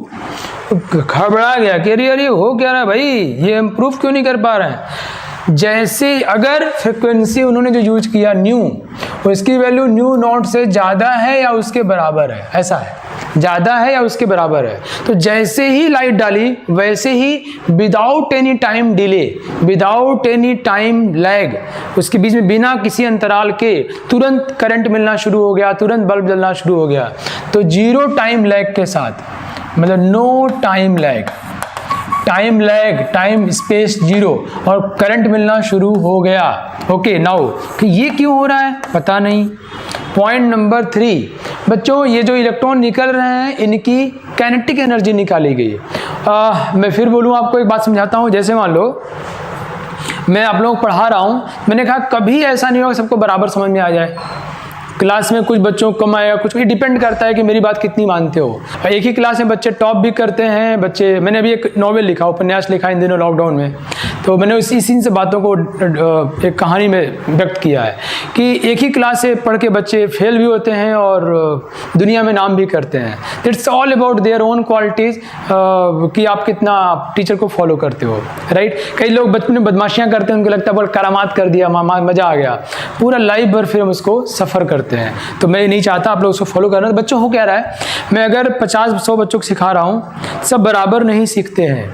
घबरा गया कि अरे हो क्या रहा है भाई, ये हम प्रूफ क्यों नहीं कर पा रहे हैं। जैसे अगर फ्रिक्वेंसी उन्होंने जो यूज किया न्यू, उसकी वैल्यू न्यू नॉट से ज़्यादा है या उसके बराबर है, ऐसा है, ज़्यादा है या उसके बराबर है, तो जैसे ही लाइट डाली वैसे ही without any time delay, without any time lag, उसके बीच में बिना किसी अंतराल के तुरंत करंट मिलना शुरू हो गया, तुरंत बल्ब जलना शुरू हो गया। तो जीरो टाइम लैग के साथ, मतलब no time lag, time space zero, और करंट मिलना शुरू हो गया। ओके नाउ कि ये क्यों हो रहा है पता नहीं। पॉइंट नंबर 3 बच्चों, ये जो इलेक्ट्रॉन निकल रहे हैं इनकी काइनेटिक एनर्जी निकाली गई है। मैं फिर बोलूँ आपको, एक बात समझाता हूँ। जैसे मान लो मैं आप लोगों को पढ़ा रहा हूँ, मैंने कहा कभी ऐसा नहीं होगा सबको बराबर समझ में आ जाए, क्लास में कुछ बच्चों को कम आएगा, कुछ डिपेंड करता है कि मेरी बात कितनी मानते हो। एक ही क्लास में बच्चे टॉप भी करते हैं बच्चे। मैंने अभी एक नॉवेल लिखा, उपन्यास लिखा इन दिनों लॉकडाउन में, तो मैंने इसी से बातों को एक कहानी में व्यक्त किया है कि एक ही क्लास से पढ़ के बच्चे फेल भी होते हैं और दुनिया में नाम भी करते हैं। It's all about their own qualities कि आप कितना टीचर को फॉलो करते हो, राइट। कई लोग बचपन में बदमाशियाँ करते हैं, उनको लगता है बहुत करामात कर दिया, मज़ा आ गया, पूरा लाइफ भर फिर हम उसको सफ़र करते हैं। तो मैं नहीं चाहता आप लोग उसको फॉलो करना। तो बच्चों हो क्या रहा है, मैं अगर 50-100 बच्चों को सिखा रहा हूँ, सब बराबर नहीं सीखते हैं,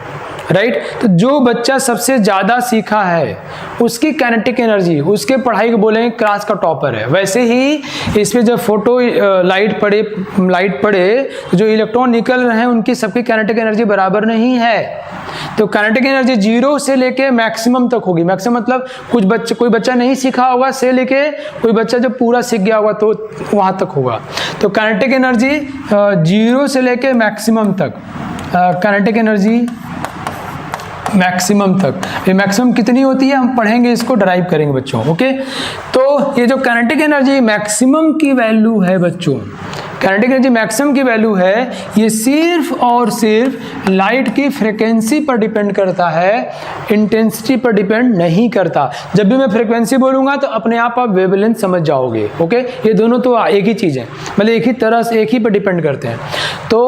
राइट। तो जो बच्चा सबसे ज़्यादा सीखा है उसकी काइनेटिक एनर्जी, उसके पढ़ाई को बोलेंगे क्लास का टॉपर है। वैसे ही इसमें जब फोटो लाइट पड़े तो जो इलेक्ट्रॉन निकल रहे हैं उनकी सबकी काइनेटिक एनर्जी बराबर नहीं है। तो काइनेटिक एनर्जी 0 से लेके मैक्सिमम तक होगी। मैक्सिमम मतलब कोई बच्चा नहीं सीखा होगा से लेके कोई बच्चा जब पूरा सीख गया होगा तो वहाँ तक होगा। तो काइनेटिक एनर्जी 0 से लेके मैक्सिमम तक, काइनेटिक एनर्जी मैक्सिमम तक, ये मैक्सिमम कितनी होती है हम पढ़ेंगे, इसको डराइव करेंगे बच्चों, ओके। तो ये जो काइनेटिक एनर्जी मैक्सिमम की वैल्यू है बच्चों, काइनेटिक एनर्जी मैक्सिमम की वैल्यू है, ये सिर्फ और सिर्फ लाइट की फ्रीक्वेंसी पर डिपेंड करता है, इंटेंसिटी पर डिपेंड नहीं करता। जब भी मैं फ्रीक्वेंसी बोलूँगा तो अपने आप वेवलेंथ समझ जाओगे, ओके। ये दोनों तो एक ही चीज़ है, मतलब एक ही तरह से एक ही पर डिपेंड करते हैं। तो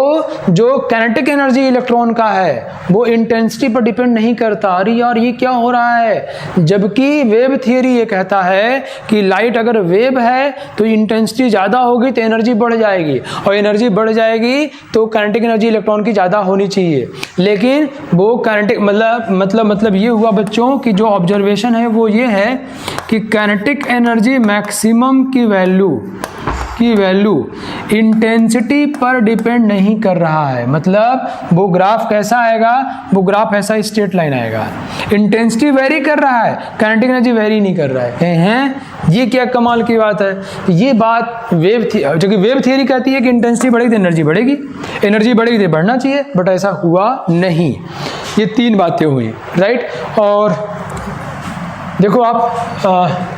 जो काइनेटिक एनर्जी इलेक्ट्रॉन का है वो इंटेंसिटी पर डिपेंड नहीं करता। अरे यार ये क्या हो रहा है, जबकि वेव थियरी ये कहता है कि लाइट अगर वेव है तो इंटेंसिटी ज़्यादा होगी तो एनर्जी बढ़ जाएगी, और एनर्जी बढ़ जाएगी तो काइनेटिक एनर्जी इलेक्ट्रॉन की ज़्यादा होनी चाहिए। लेकिन वो काइनेटिक मतलब ये हुआ बच्चों कि जो ऑब्जर्वेशन है वो ये है कि काइनेटिक एनर्जी मैक्सिमम की वैल्यू इंटेंसिटी पर डिपेंड नहीं कर रहा है। मतलब वो ग्राफ कैसा आएगा, वो ग्राफ ऐसा स्ट्रेट लाइन आएगा। इंटेंसिटी वेरी कर रहा है, काइनेटिक एनर्जी वेरी नहीं कर रहा है। ये क्या कमाल की बात है। ये बात जो कि वेव थियरी कहती है कि इंटेंसिटी बढ़ेगी तो एनर्जी बढ़ेगी, एनर्जी बढ़ेगी तो बढ़ना चाहिए, बट ऐसा हुआ नहीं। ये 3 बातें हुई, राइट। और देखो आप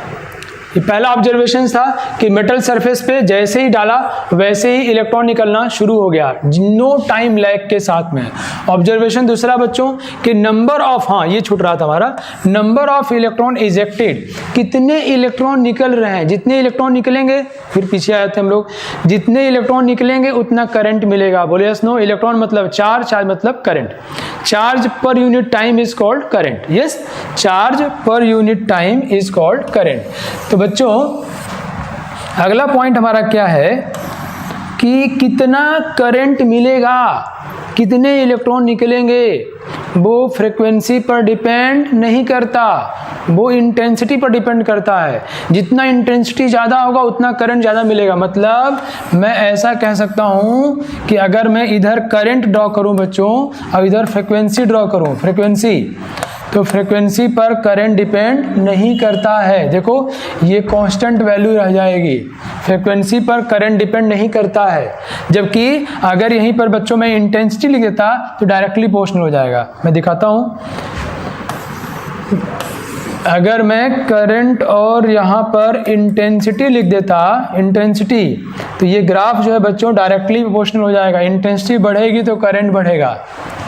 ये पहला ऑब्जर्वेशन था कि मेटल सरफेस पे जैसे ही डाला वैसे ही इलेक्ट्रॉन निकलना शुरू हो गया, नो टाइम लैग के साथ में। ऑब्जर्वेशन दूसरा बच्चों कि नंबर ऑफ, हाँ ये छूट रहा था हमारा, नंबर ऑफ इलेक्ट्रॉन इजेक्टेड, कितने इलेक्ट्रॉन निकल रहे हैं। जितने इलेक्ट्रॉन निकलेंगे, फिर पीछे आए थे हम लोग, जितने इलेक्ट्रॉन निकलेंगे उतना करंट मिलेगा। बोले यस नो। इलेक्ट्रॉन मतलब चार्ज मतलब करंट। चार्ज पर unit time is called current. Yes, charge पर unit time is called current. तो बच्चों अगला पॉइंट हमारा क्या है कि कितना करंट मिलेगा, कितने इलेक्ट्रॉन निकलेंगे, वो फ्रीक्वेंसी पर डिपेंड नहीं करता, वो इंटेंसिटी पर डिपेंड करता है। जितना इंटेंसिटी ज़्यादा होगा उतना करंट ज़्यादा मिलेगा। मतलब मैं ऐसा कह सकता हूँ कि अगर मैं इधर करंट ड्रॉ करूँ बच्चों और इधर फ्रीक्वेंसी ड्रॉ करूँ, तो फ्रीक्वेंसी पर करंट डिपेंड नहीं करता है। देखो ये कांस्टेंट वैल्यू रह जाएगी, फ्रीक्वेंसी पर करंट डिपेंड नहीं करता है। जबकि अगर यहीं पर बच्चों में इंटेंसिटी लिख देता तो डायरेक्टली प्रोपोर्शनल हो जाएगा। मैं दिखाता हूँ, अगर मैं करंट और यहाँ पर इंटेंसिटी लिख देता, इंटेंसिटी, तो ये ग्राफ जो है बच्चों डायरेक्टली प्रोपोर्शनल हो जाएगा। इंटेंसिटी बढ़ेगी तो करंट बढ़ेगा।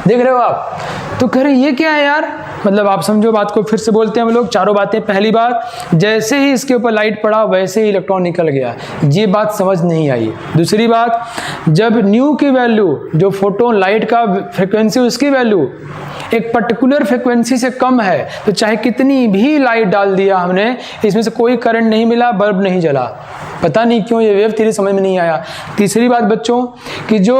देख रहे हो आप। तो कह रहे ये क्या है यार, मतलब आप समझो बात को, फिर से बोलते हैं हम लोग चारों बातें। पहली बात, जैसे ही इसके ऊपर लाइट पड़ा वैसे ही इलेक्ट्रॉन निकल गया, ये बात समझ नहीं आई। दूसरी बात, जब न्यू की वैल्यू, जो फोटोन लाइट का फ्रिक्वेंसी उसकी वैल्यू एक पर्टिकुलर फ्रिक्वेंसी से कम है तो चाहे कितनी भी लाइट डाल दिया हमने, इसमें से कोई करंट नहीं मिला, बल्ब नहीं जला। पता नहीं क्यों, ये वेव थ्योरी समझ में नहीं आया। तीसरी बात बच्चों कि जो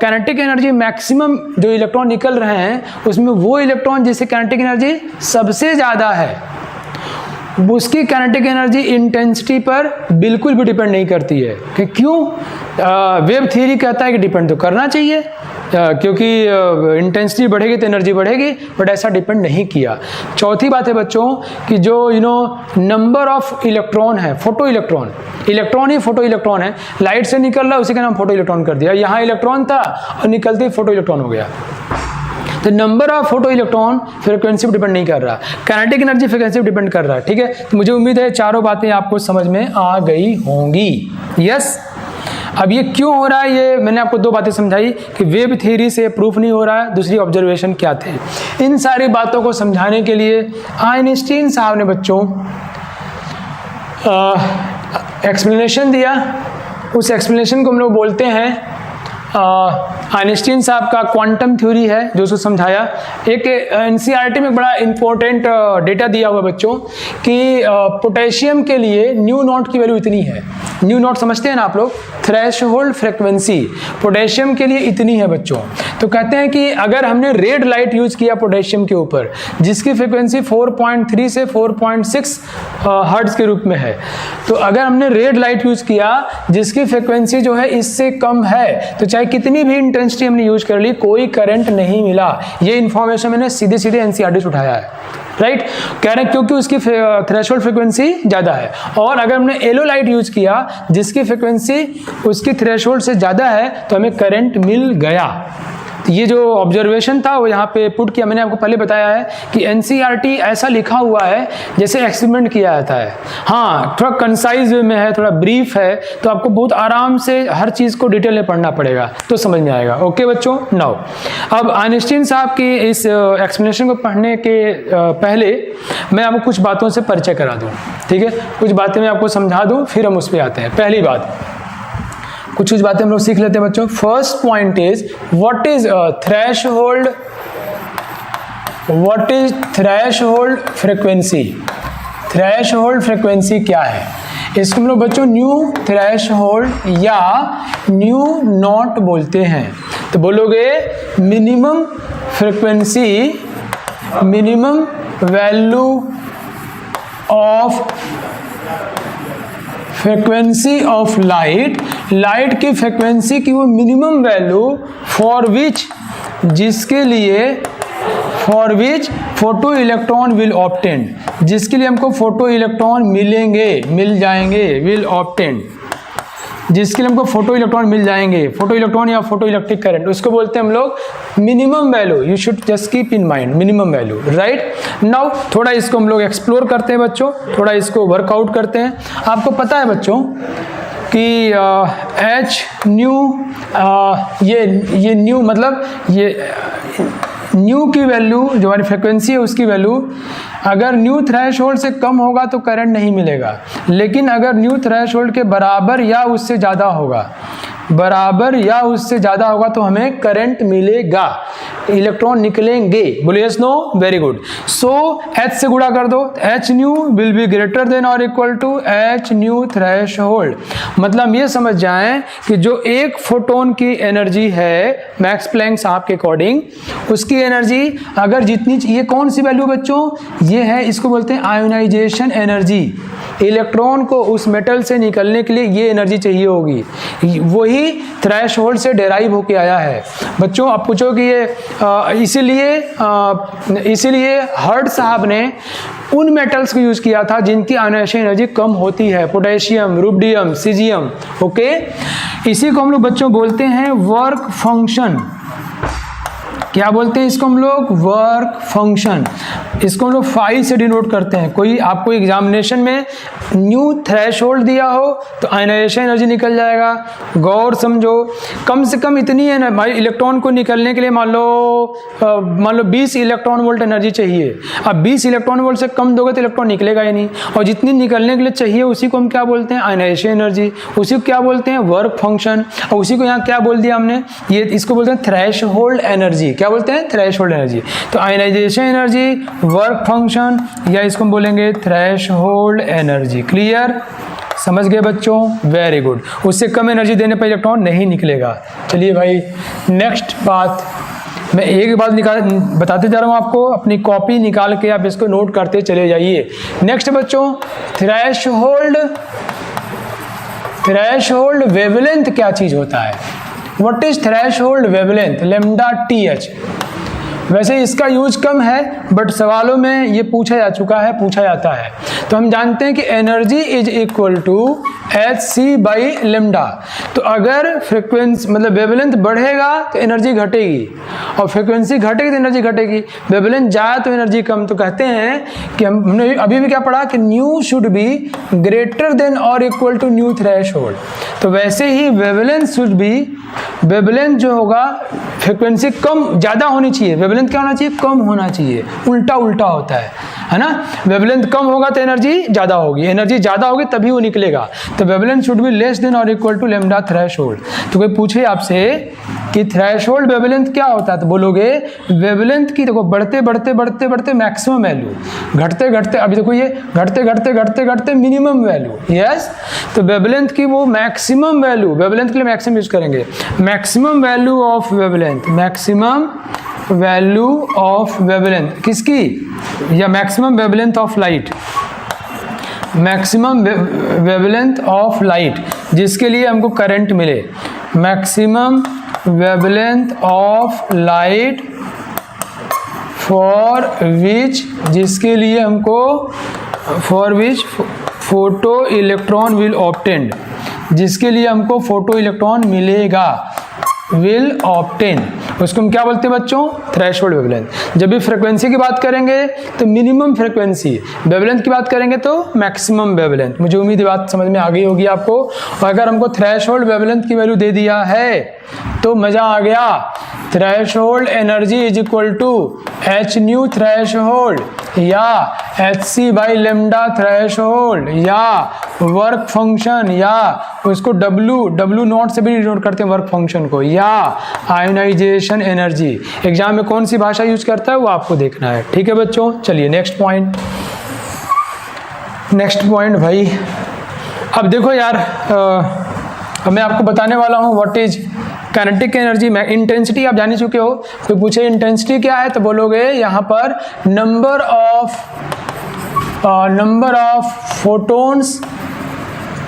काइनेटिक एनर्जी मैक्सिमम जो इलेक्ट्रॉन निकल रहे हैं उसमें वो इलेक्ट्रॉन जिससे काइनेटिक एनर्जी सबसे ज़्यादा है, उसकी काइनेटिक एनर्जी इंटेंसिटी पर बिल्कुल भी डिपेंड नहीं करती है। कि क्यों? वेव थ्योरी कहता है कि डिपेंड तो करना चाहिए क्योंकि इंटेंसिटी बढ़ेगी तो एनर्जी बढ़ेगी, बट ऐसा डिपेंड नहीं किया। चौथी बात है बच्चों कि जो नंबर ऑफ इलेक्ट्रॉन है, फोटो इलेक्ट्रॉन, इलेक्ट्रॉन ही फोटो इलेक्ट्रॉन है, लाइट से निकल रहा है उसी का नाम फोटो इलेक्ट्रॉन कर दिया। यहाँ इलेक्ट्रॉन था और निकलते ही फोटो इलेक्ट्रॉन हो गया। तो number of photo electron frequency पर डिपेंड नहीं कर रहा, काइनेटिक एनर्जी फ्रीक्वेंसी पर डिपेंड कर रहा है। ठीक है, तो मुझे उम्मीद है चारों बातें आपको समझ में आ गई होंगी। यस, अब ये क्यों हो रहा है, ये मैंने आपको दो बातें समझाई कि वेव थ्योरी से प्रूफ नहीं हो रहा है, दूसरी ऑब्जर्वेशन क्या थे। इन सारी बातों को समझाने के लिए आइंस्टीन साहब ने बच्चों एक्सप्लेनेशन दिया। उस एक्सप्लेनेशन को हम लोग बोलते हैं आइंस्टीन साहब का क्वांटम थ्योरी है जो उसको समझाया। एक एनसीईआरटी में बड़ा इंपॉर्टेंट डेटा दिया हुआ बच्चों कि पोटेशियम के लिए न्यू नॉट की वैल्यू इतनी है। न्यू नॉट समझते हैं ना आप लोग, थ्रेशोल्ड फ्रीक्वेंसी पोटेशियम के लिए इतनी है बच्चों। तो कहते हैं कि अगर हमने रेड लाइट यूज किया पोटेशियम के ऊपर जिसकी फ्रीक्वेंसी 4.3 से 4.6 हर्ट्ज के रूप में है, तो अगर हमने रेड लाइट यूज किया जिसकी फ्रीक्वेंसी जो है इससे कम है, तो चाहे कितनी भी इंटेंसिटी हमने यूज कर ली कोई करंट नहीं मिला। ये इंफॉर्मेशन मैंने सीधे सीधे एनसीईआरटी से उठाया है, राइट। कह रहे हैं क्योंकि उसकी थ्रेशोल्ड फ्रीक्वेंसी ज़्यादा है। और अगर हमने येलो लाइट यूज किया जिसकी फ्रीक्वेंसी उसकी थ्रेशोल्ड से ज़्यादा है तो हमें करंट मिल गया। ये जो ऑब्जर्वेशन था वो यहाँ पे पुट किया। मैंने आपको पहले बताया है कि एनसीईआरटी ऐसा लिखा हुआ है जैसे एक्सपेरिमेंट किया जाता है। हाँ, थोड़ा कंसाइज वे में है, थोड़ा ब्रीफ है, तो आपको बहुत आराम से हर चीज़ को डिटेल में पढ़ना पड़ेगा तो समझ में आएगा। ओके बच्चों, नाउ अब आइंस्टीन साहब की इस एक्सप्लेनेशन को पढ़ने के पहले मैं आपको कुछ बातों से परिचय करा दूँ। ठीक है, कुछ बातें मैं आपको समझा दूँ, फिर हम उस पर आते हैं। पहली बात, कुछ बातें हम लोग सीख लेते हैं बच्चों। First point is what is threshold, what is threshold frequency. Threshold frequency क्या है, इसको हम लोग बच्चों न्यू थ्रेशोल्ड या न्यू नॉट बोलते हैं। तो बोलोगे minimum frequency, minimum value of frequency of light, light की फ्रीक्वेंसी की वो मिनिमम वैल्यू फॉर विच, जिसके लिए for which photo electron will obtain, जिसके लिए हमको फोटो इलेक्ट्रॉन मिलेंगे, मिल जाएंगे, विल ऑब्टेन, जिसके लिए हमको फोटो इलेक्ट्रॉन मिल जाएंगे, फोटो इलेक्ट्रॉन या फोटो इलेक्ट्रिक करंट, उसको बोलते हैं हम लोग minimum value. You should just keep in mind minimum value, right. Now थोड़ा इसको हम लोग एक्सप्लोर करते हैं बच्चों, थोड़ा इसको वर्कआउट करते हैं। आपको पता है बच्चों कि एच न्यू, ये न्यू मतलब ये न्यू की वैल्यू जो हमारी फ्रिक्वेंसी है उसकी वैल्यू अगर न्यू थ्रेशोल्ड से कम होगा तो करंट नहीं मिलेगा, लेकिन अगर न्यू थ्रेशोल्ड के बराबर या उससे ज़्यादा होगा, बराबर या उससे ज़्यादा होगा तो हमें करंट मिलेगा, इलेक्ट्रॉन निकलेंगे। बोलिए yes no, very good. So h से गुणा कर दो, h nu will be greater than और equal to h nu threshold. मतलब ये समझ जाएं कि जो एक फोटोन की एनर्जी है मैक्स प्लैंक साहब के अकॉर्डिंग, उसकी एनर्जी अगर जितनी, ये कौन सी वैल्यू बच्चों, ये है, इसको बोलते हैं आयोनाइजेशन एनर्जी। इलेक्ट्रॉन को उस मेटल से निकलने के लिए ये एनर्जी चाहिए होगी, वही थ्रेशोल्ड से डेराइव होके आया है बच्चों। आप पूछो कि ये इसीलिए हर्ट साहब ने उन मेटल्स को यूज किया था जिनकी आयोनाइजेशन एनर्जी कम होती है, पोटेशियम, रुबिडियम, सीजियम। ओके, इसी को हम लोग बच्चों बोलते हैं वर्क फंक्शन। क्या बोलते हैं इसको हम लोग, वर्क फंक्शन। इसको हम लोग फाई से डिनोट करते हैं। कोई आपको एग्जामिनेशन में न्यू थ्रेशोल्ड दिया हो तो आयनाइजेशन एनर्जी निकल जाएगा। गौर समझो, कम से कम इतनी है ना भाई, इलेक्ट्रॉन को निकलने के लिए मान लो 20 इलेक्ट्रॉन वोल्ट एनर्जी चाहिए। अब 20 इलेक्ट्रॉन वोल्ट से कम दोगे तो इलेक्ट्रॉन निकलेगा ही नहीं, और जितनी निकलने के लिए चाहिए उसी को हम क्या बोलते हैं, आयनाइजेशन एनर्जी। उसी को क्या बोलते हैं, वर्क फंक्शन। और उसी को यहाँ क्या बोल दिया हमने, ये इसको बोलते हैं थ्रेशोल्ड एनर्जी। क्या बोलते हैं, थ्रेशोल्ड एनर्जी। तो आयनाइजेशन एनर्जी, वर्क फंक्शन, या इसको हम बोलेंगे थ्रेशोल्ड एनर्जी। क्लियर, समझ गए बच्चों, वेरी गुड। उससे कम एनर्जी देने पर इलेक्ट्रॉन नहीं निकलेगा। चलिए भाई, नेक्स्ट बात मैं एक बात बताते जा रहा हूँ आपको, अपनी कॉपी निकाल के आप इसको नोट करते चले जाइए। नेक्स्ट बच्चों, थ्रेशोल्ड वेवलेंथ क्या चीज होता है। What is threshold wavelength, lambda T H. वैसे इसका यूज कम है बट सवालों में ये पूछा जा चुका है, पूछा जाता है। तो हम जानते हैं कि energy is equal to hc/λ। तो अगर फ्रिक्वेंसी मतलब वेवलेंथ बढ़ेगा तो एनर्जी घटेगी और फ्रिक्वेंसी घटेगी तो एनर्जी घटेगी। वेवलेंथ ज़्यादा तो एनर्जी कम। तो कहते हैं कि हमने अभी भी क्या पढ़ा कि new should be greater than और इक्वल टू न्यू थ्रेशोल्ड। तो वैसे ही वेवलेंथ शुड बी, वेवलेंथ जो होगा फ्रिक्वेंसी कम ज़्यादा होनी चाहिए, वेवलेंथ क्या होना चाहिए, कम होना चाहिए। उल्टा उल्टा होता है ना। वेवलेंथ कम होगा तो एनर्जी ज़्यादा होगी, एनर्जी ज़्यादा होगी तभी वो निकलेगा। तो wavelength should be less than और इक्वल टू लैम्डा थ्रेशोल्ड। तो कोई पूछे आपसे कि थ्रेशोल्ड वेवलेंथ क्या होता है तो बोलोगे वेवलेंथ की देखो बढ़ते बढ़ते बढ़ते बढ़ते मैक्सिमम वैल्यू, घटते घटते अभी देखो ये घटते घटते घटते घटते मिनिमम वैल्यू। यस, तो वेवलेंथ की वो मैक्सिमम वैल्यू, वेवलेंथ के लिए मैक्सिमम यूज करेंगे, maximum value of wavelength, maximum value of wavelength किसकी, या maximum wavelength of light, maximum wavelength of light जिसके लिए हमको करंट मिले, maximum wavelength of light for which, जिसके लिए हमको for which photo electron will obtain, जिसके लिए हमको फोटो इलेक्ट्रॉन मिलेगा, विल ऑब्टेन, उसको हम क्या बोलते हैं बच्चों, थ्रेशोल्ड वेवलेंथ। जब भी फ्रीक्वेंसी की बात करेंगे तो मिनिमम फ्रीक्वेंसी, वेवलेंथ की बात करेंगे तो मैक्सिमम वेवलेंथ। मुझे उम्मीद है बात समझ में आ गई होगी आपको। और अगर हमको थ्रेशोल्ड वेवलेंथ की वैल्यू दे दिया है तो मजा आ गया। Threshold energy is equal to h nu threshold या hc/λ थ्रेशोल्ड या वर्क फंक्शन, या उसको W नॉट से भी डिनोट करते हैं वर्क फंक्शन को, या आयोनाइजेशन एनर्जी। एग्जाम में कौन सी भाषा यूज करता है वो आपको देखना है। ठीक है बच्चों, चलिए नेक्स्ट पॉइंट। नेक्स्ट पॉइंट भाई, अब देखो यार अब मैं आपको बताने वाला हूँ what is kinetic energy. Intensity आप जान ही चुके हो। कोई पूछे इंटेंसिटी क्या है तो बोलोगे यहाँ पर नंबर ऑफ फोटोन्स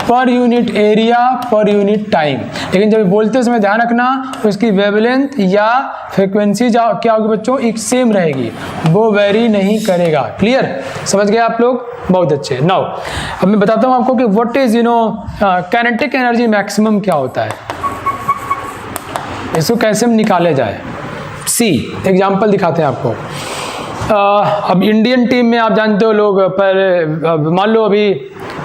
पर unit area per unit time. लेकिन जब बोलते समय ध्यान रखना उसकी वेवलेंथ या फ्रीक्वेंसी क्या होगी बच्चों, एक सेम रहेगी, वो वेरी नहीं करेगा। क्लियर, समझ गए आप लोग, बहुत अच्छे। नाउ अब मैं बताता हूँ आपको कि what is kinetic energy maximum क्या होता है, इसको कैसे हम निकाले जाए। सी एग्जाम्पल दिखाते हैं आपको। अब इंडियन टीम में आप जानते हो लोग, पर मान लो अभी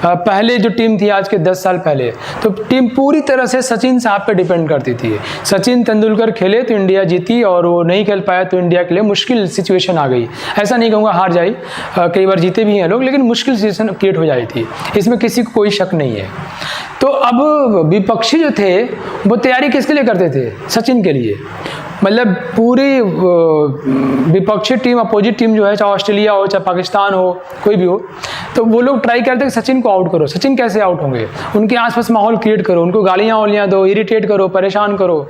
पहले जो टीम थी आज के 10 साल पहले, तो टीम पूरी तरह से सचिन साहब पे डिपेंड करती थी। सचिन तेंदुलकर खेले तो इंडिया जीती, और वो नहीं खेल पाया तो इंडिया के लिए मुश्किल सिचुएशन आ गई। ऐसा नहीं कहूँगा हार जाई, कई बार जीते भी हैं लोग, लेकिन मुश्किल सिचुएशन क्रिएट हो जाई थी, इसमें किसी को कोई शक नहीं है। तो अब विपक्षी जो थे वो तैयारी किसके लिए करते थे, सचिन के लिए। मतलब पूरी विपक्षी टीम, अपोजिट टीम जो है, चाहे ऑस्ट्रेलिया हो चाहे पाकिस्तान हो, कोई भी हो, तो वो लोग ट्राई करते हैं कि सचिन को आउट करो। सचिन कैसे आउट होंगे, उनके आसपास माहौल क्रिएट करो, उनको गालियाँ वालियाँ दो, इरिटेट करो, परेशान करो,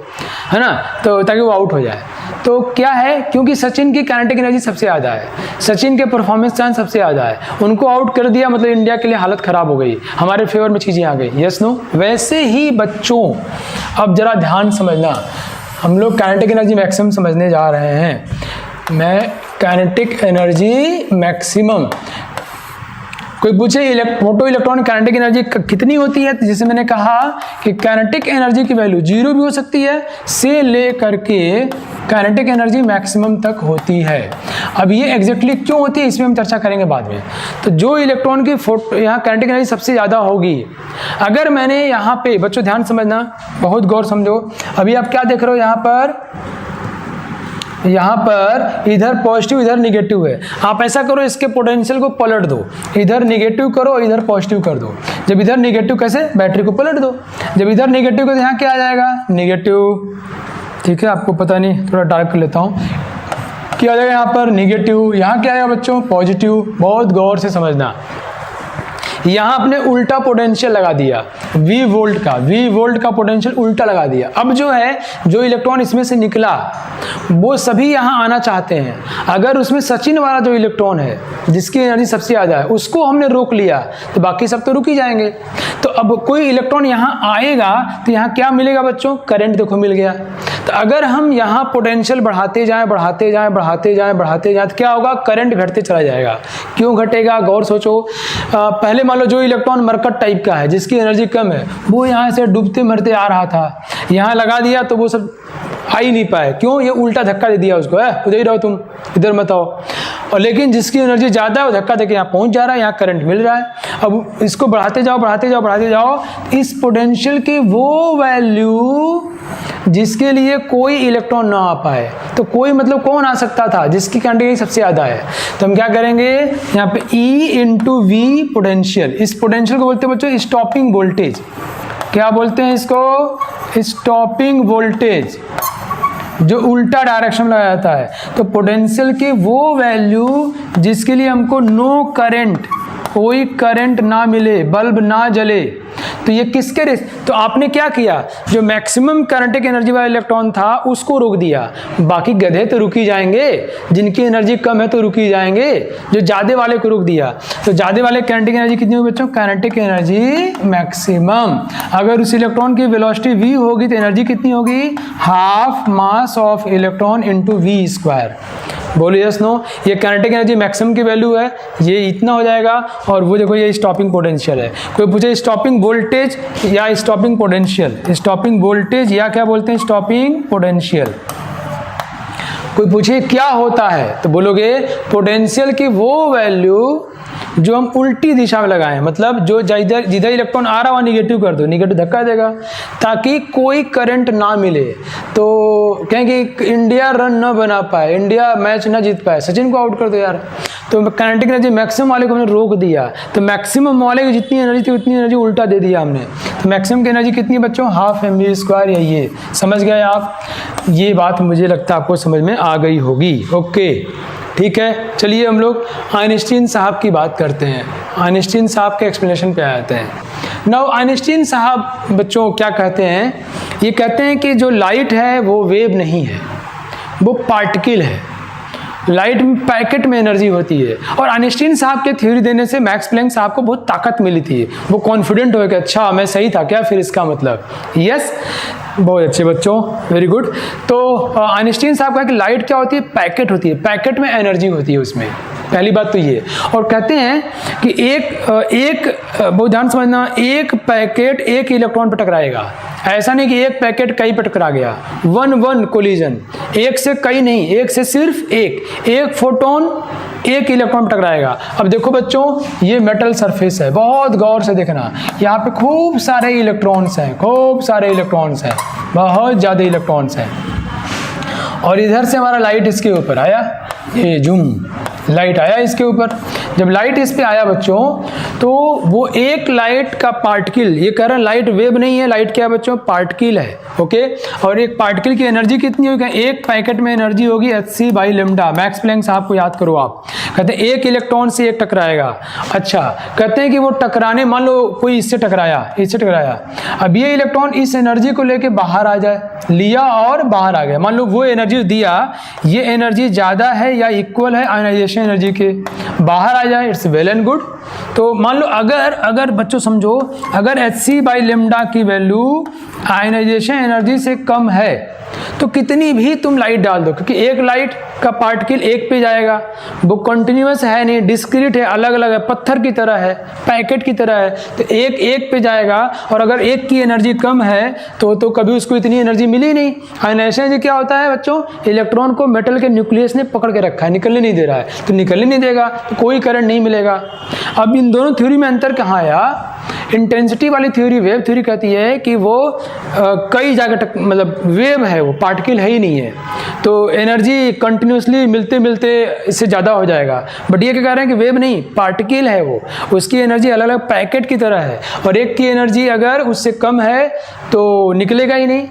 है ना, तो ताकि वो आउट हो जाए। तो क्या है, क्योंकि सचिन की काइनेटिक एनर्जी सबसे ज़्यादा है, सचिन के परफॉर्मेंस चांस सबसे ज़्यादा है, उनको आउट कर दिया मतलब इंडिया के लिए हालत ख़राब हो गई, हमारे फेवर में चीज़ें आ गई। Yes no. वैसे ही बच्चों अब ज़रा ध्यान समझना, हम लोग काइनेटिक एनर्जी मैक्सिमम समझने जा रहे हैं। मैं काइनेटिक एनर्जी मैक्सिमम, कोई पूछे फोटो इलेक्ट्रॉन काइनेटिक एनर्जी कितनी होती है, तो जैसे मैंने कहा कि काइनेटिक एनर्जी की वैल्यू 0 भी हो सकती है से ले करके काइनेटिक एनर्जी मैक्सिमम तक होती है। अब ये एग्जैक्टली क्यों होती है इसमें हम चर्चा करेंगे बाद में। तो जो इलेक्ट्रॉन की यहाँ काइनेटिक एनर्जी सबसे ज़्यादा होगी, अगर मैंने यहाँ पे, बच्चों ध्यान समझना, बहुत गौर समझो। अभी आप क्या देख रहे हो, यहाँ पर इधर पॉजिटिव इधर निगेटिव है। आप ऐसा करो, इसके पोटेंशियल को पलट दो, इधर निगेटिव करो इधर पॉजिटिव कर दो। जब इधर निगेटिव, कैसे, बैटरी को पलट दो, जब इधर निगेटिव तो यहाँ क्या आ जाएगा, निगेटिव। ठीक है, आपको पता नहीं, थोड़ा डार्क कर लेता हूँ, क्या आ जाएगा यहाँ पर निगेटिव, यहाँ क्या आएगा बच्चों, पॉजिटिव। बहुत गौर से समझना, यहाँ आपने उल्टा पोटेंशियल लगा दिया, V वोल्ट का पोटेंशियल उल्टा लगा दिया। अब जो है, जो इलेक्ट्रॉन इसमें से निकला वो सभी यहाँ आना चाहते हैं। अगर उसमें सचिन वाला जो इलेक्ट्रॉन है जिसकी एनर्जी सबसे ज़्यादा है उसको हमने रोक लिया तो बाकी सब तो रुक ही जाएंगे। तो अब कोई इलेक्ट्रॉन यहाँ आएगा तो यहाँ क्या मिलेगा बच्चों, करंट देखो मिल गया। तो अगर हम यहाँ पोटेंशियल बढ़ाते जाएं तो क्या होगा, करंट घटते चला जाएगा। क्यों घटेगा, गौर सोचो। पहले मान लो जो इलेक्ट्रॉन मरकट टाइप का है, जिसकी एनर्जी कम है, वो यहाँ से डूबते मरते आ रहा था, यहाँ लगा दिया तो वो सब आ ही नहीं पाए। क्यों, ये उल्टा धक्का दे दिया उसको, है उधर ही रहो तुम, इधर मत आओ। और लेकिन जिसकी एनर्जी ज़्यादा है वो धक्का देके यहाँ पहुँच जा रहा है, यहाँ करंट मिल रहा है। अब इसको बढ़ाते जाओ, इस पोटेंशियल की वो वैल्यू जिसके लिए कोई इलेक्ट्रॉन ना आ पाए। तो कोई मतलब कौन आ सकता था, जिसकी क्वांटिटी सबसे ज़्यादा है। तो हम क्या करेंगे, यहाँ पे E इंटू वी पोटेंशियल, इस पोटेंशियल को बोलते हैं बच्चों स्टॉपिंग वोल्टेज। क्या बोलते हैं इसको, स्टॉपिंग वोल्टेज, जो उल्टा डायरेक्शन में लगाया जाता है। तो पोटेंशियल की वो वैल्यू जिसके लिए हमको नो करंट, कोई करंट ना मिले, बल्ब ना जले, तो ये किसके रेस। तो आपने क्या किया, जो मैक्सिमम करंटिक एनर्जी वाला इलेक्ट्रॉन था उसको रोक दिया, बाकी गधे तो रुक ही जाएंगे, जिनकी एनर्जी कम है तो रुक ही जाएंगे, जो ज़्यादा वाले को रोक दिया। तो ज़्यादा वाले करंटिक एनर्जी कितनी होगी बच्चों, करंटिक एनर्जी मैक्सिमम। अगर उस इलेक्ट्रॉन की वेलोसिटी v होगी तो एनर्जी कितनी होगी, half mass of electron into v square. बोलो यस नो। ये काइनेटिक एनर्जी मैक्सिमम की वैल्यू है, ये इतना हो जाएगा। और वो देखो ये स्टॉपिंग पोटेंशियल है। कोई पूछे स्टॉपिंग वोल्टेज या स्टॉपिंग पोटेंशियल, स्टॉपिंग वोल्टेज या क्या बोलते हैं स्टॉपिंग पोटेंशियल। कोई पूछे क्या होता है तो बोलोगे पोटेंशियल की वो वैल्यू जो हम उल्टी दिशा में लगाएं, मतलब जो जिधर इलेक्ट्रॉन आ रहा हो निगेटिव कर दो, निगेटिव धक्का देगा ताकि कोई करंट ना मिले। तो कहेंगे इंडिया रन ना बना पाए, इंडिया मैच ना जीत पाए, सचिन को आउट कर दो यार। तो काइनेटिक एनर्जी मैक्सिमम वाले को हमने रोक दिया, तो मैक्सिमम वाले की जितनी एनर्जी थी उतनी एनर्जी उल्टा दे दिया हमने। तो मैक्सिमम की एनर्जी कितनी बच्चों, हाफ mv स्क्वायर। या ये समझ गए आप, ये बात मुझे लगता है आपको समझ में आ गई होगी। ओके ठीक है, चलिए हम लोग आइंस्टीन साहब की बात करते हैं। आइंस्टीन साहब के एक्सप्लेनेशन पे आ जाते हैं। नाउ आइंस्टीन साहब बच्चों क्या कहते हैं, ये कहते हैं कि जो लाइट है वो वेव नहीं है, वो पार्टिकल है। लाइट में पैकेट में एनर्जी होती है। और आइंस्टीन साहब के थ्योरी देने से मैक्स प्लैंक साहब को बहुत ताकत मिली थी, वो कॉन्फिडेंट हो कि अच्छा मैं सही था क्या फिर इसका मतलब। यस बहुत अच्छे बच्चों, वेरी गुड। तो आइंस्टीन साहब कहा कि लाइट क्या होती है, पैकेट होती है, पैकेट में एनर्जी होती है उसमें, पहली बात तो ये। और कहते हैं कि एक बहुत ध्यान समझना, एक पैकेट एक इलेक्ट्रॉन पर टकराएगा। ऐसा नहीं कि एक पैकेट कई पर टकरा गया, वन कोलिजन, एक से कई नहीं, एक से सिर्फ एक फोटोन एक इलेक्ट्रॉन टकराएगा। अब देखो बच्चों ये मेटल सरफेस है, बहुत गौर से देखना, यहाँ पे खूब सारे इलेक्ट्रॉन्स हैं, बहुत ज़्यादा इलेक्ट्रॉन्स हैं। और इधर से हमारा लाइट इसके ऊपर आया, ये जूम लाइट आया इसके ऊपर। जब लाइट इस पे आया बच्चों तो वो एक लाइट का पार्टिकल, ये कह रहे हैं लाइट वेव नहीं है, लाइट क्या है बच्चों, पार्टिकल है। ओके, और एक पार्टिकल की एनर्जी कितनी होगी, एक पैकेट में एनर्जी होगी hc/λ। मैक्स प्लैंक साहब को याद करो आप, कहते हैं एक इलेक्ट्रॉन से एक टकराएगा। अच्छा, कहते हैं कि वो टकराने, मान लो कोई इससे टकराया, अब ये इलेक्ट्रॉन इस एनर्जी को लेके बाहर आ जाए, लिया और बाहर आ गया। मान लो वो एनर्जी दिया, ये एनर्जी ज़्यादा है या इक्वल है आयनाइजेशन एनर्जी के, बाहर आ जाए, इट्स वेल एंड गुड। तो मान लो अगर बच्चों समझो, अगर hc/λ की वैल्यू आयनाइजेशन एनर्जी से कम है तो कितनी भी तुम लाइट डाल दो, क्योंकि एक लाइट का पार्टिकल एक पे जाएगा, वो कंटिन्यूअस है नहीं, डिस्क्रीट है, अलग अलग है, पत्थर की तरह है, पैकेट की तरह है, तो एक पे जाएगा। और अगर एक की एनर्जी कम है तो कभी उसको इतनी एनर्जी मिली नहीं। आयनाइजेशन एनर्जी क्या होता है बच्चों, इलेक्ट्रॉन को मेटल के न्यूक्लियस ने पकड़ के रखा है, निकलने नहीं दे रहा है, तो निकलने नहीं देगा तो कोई करंट नहीं मिलेगा। अब इन दोनों थ्योरी में अंतर कहाँ आया, इंटेंसिटी वाली थ्योरी, वेव थ्योरी कहती है कि वो कई जगह मतलब वेव है, वो पार्टिकल है ही नहीं है, तो एनर्जी कंटिन्यूसली मिलते मिलते इससे ज़्यादा हो जाएगा। बट ये क्या कह रहे हैं कि वेव नहीं, पार्टिकल है वो, उसकी एनर्जी अलग अलग पैकेट की तरह है, और एक की एनर्जी अगर उससे कम है तो निकलेगा ही नहीं,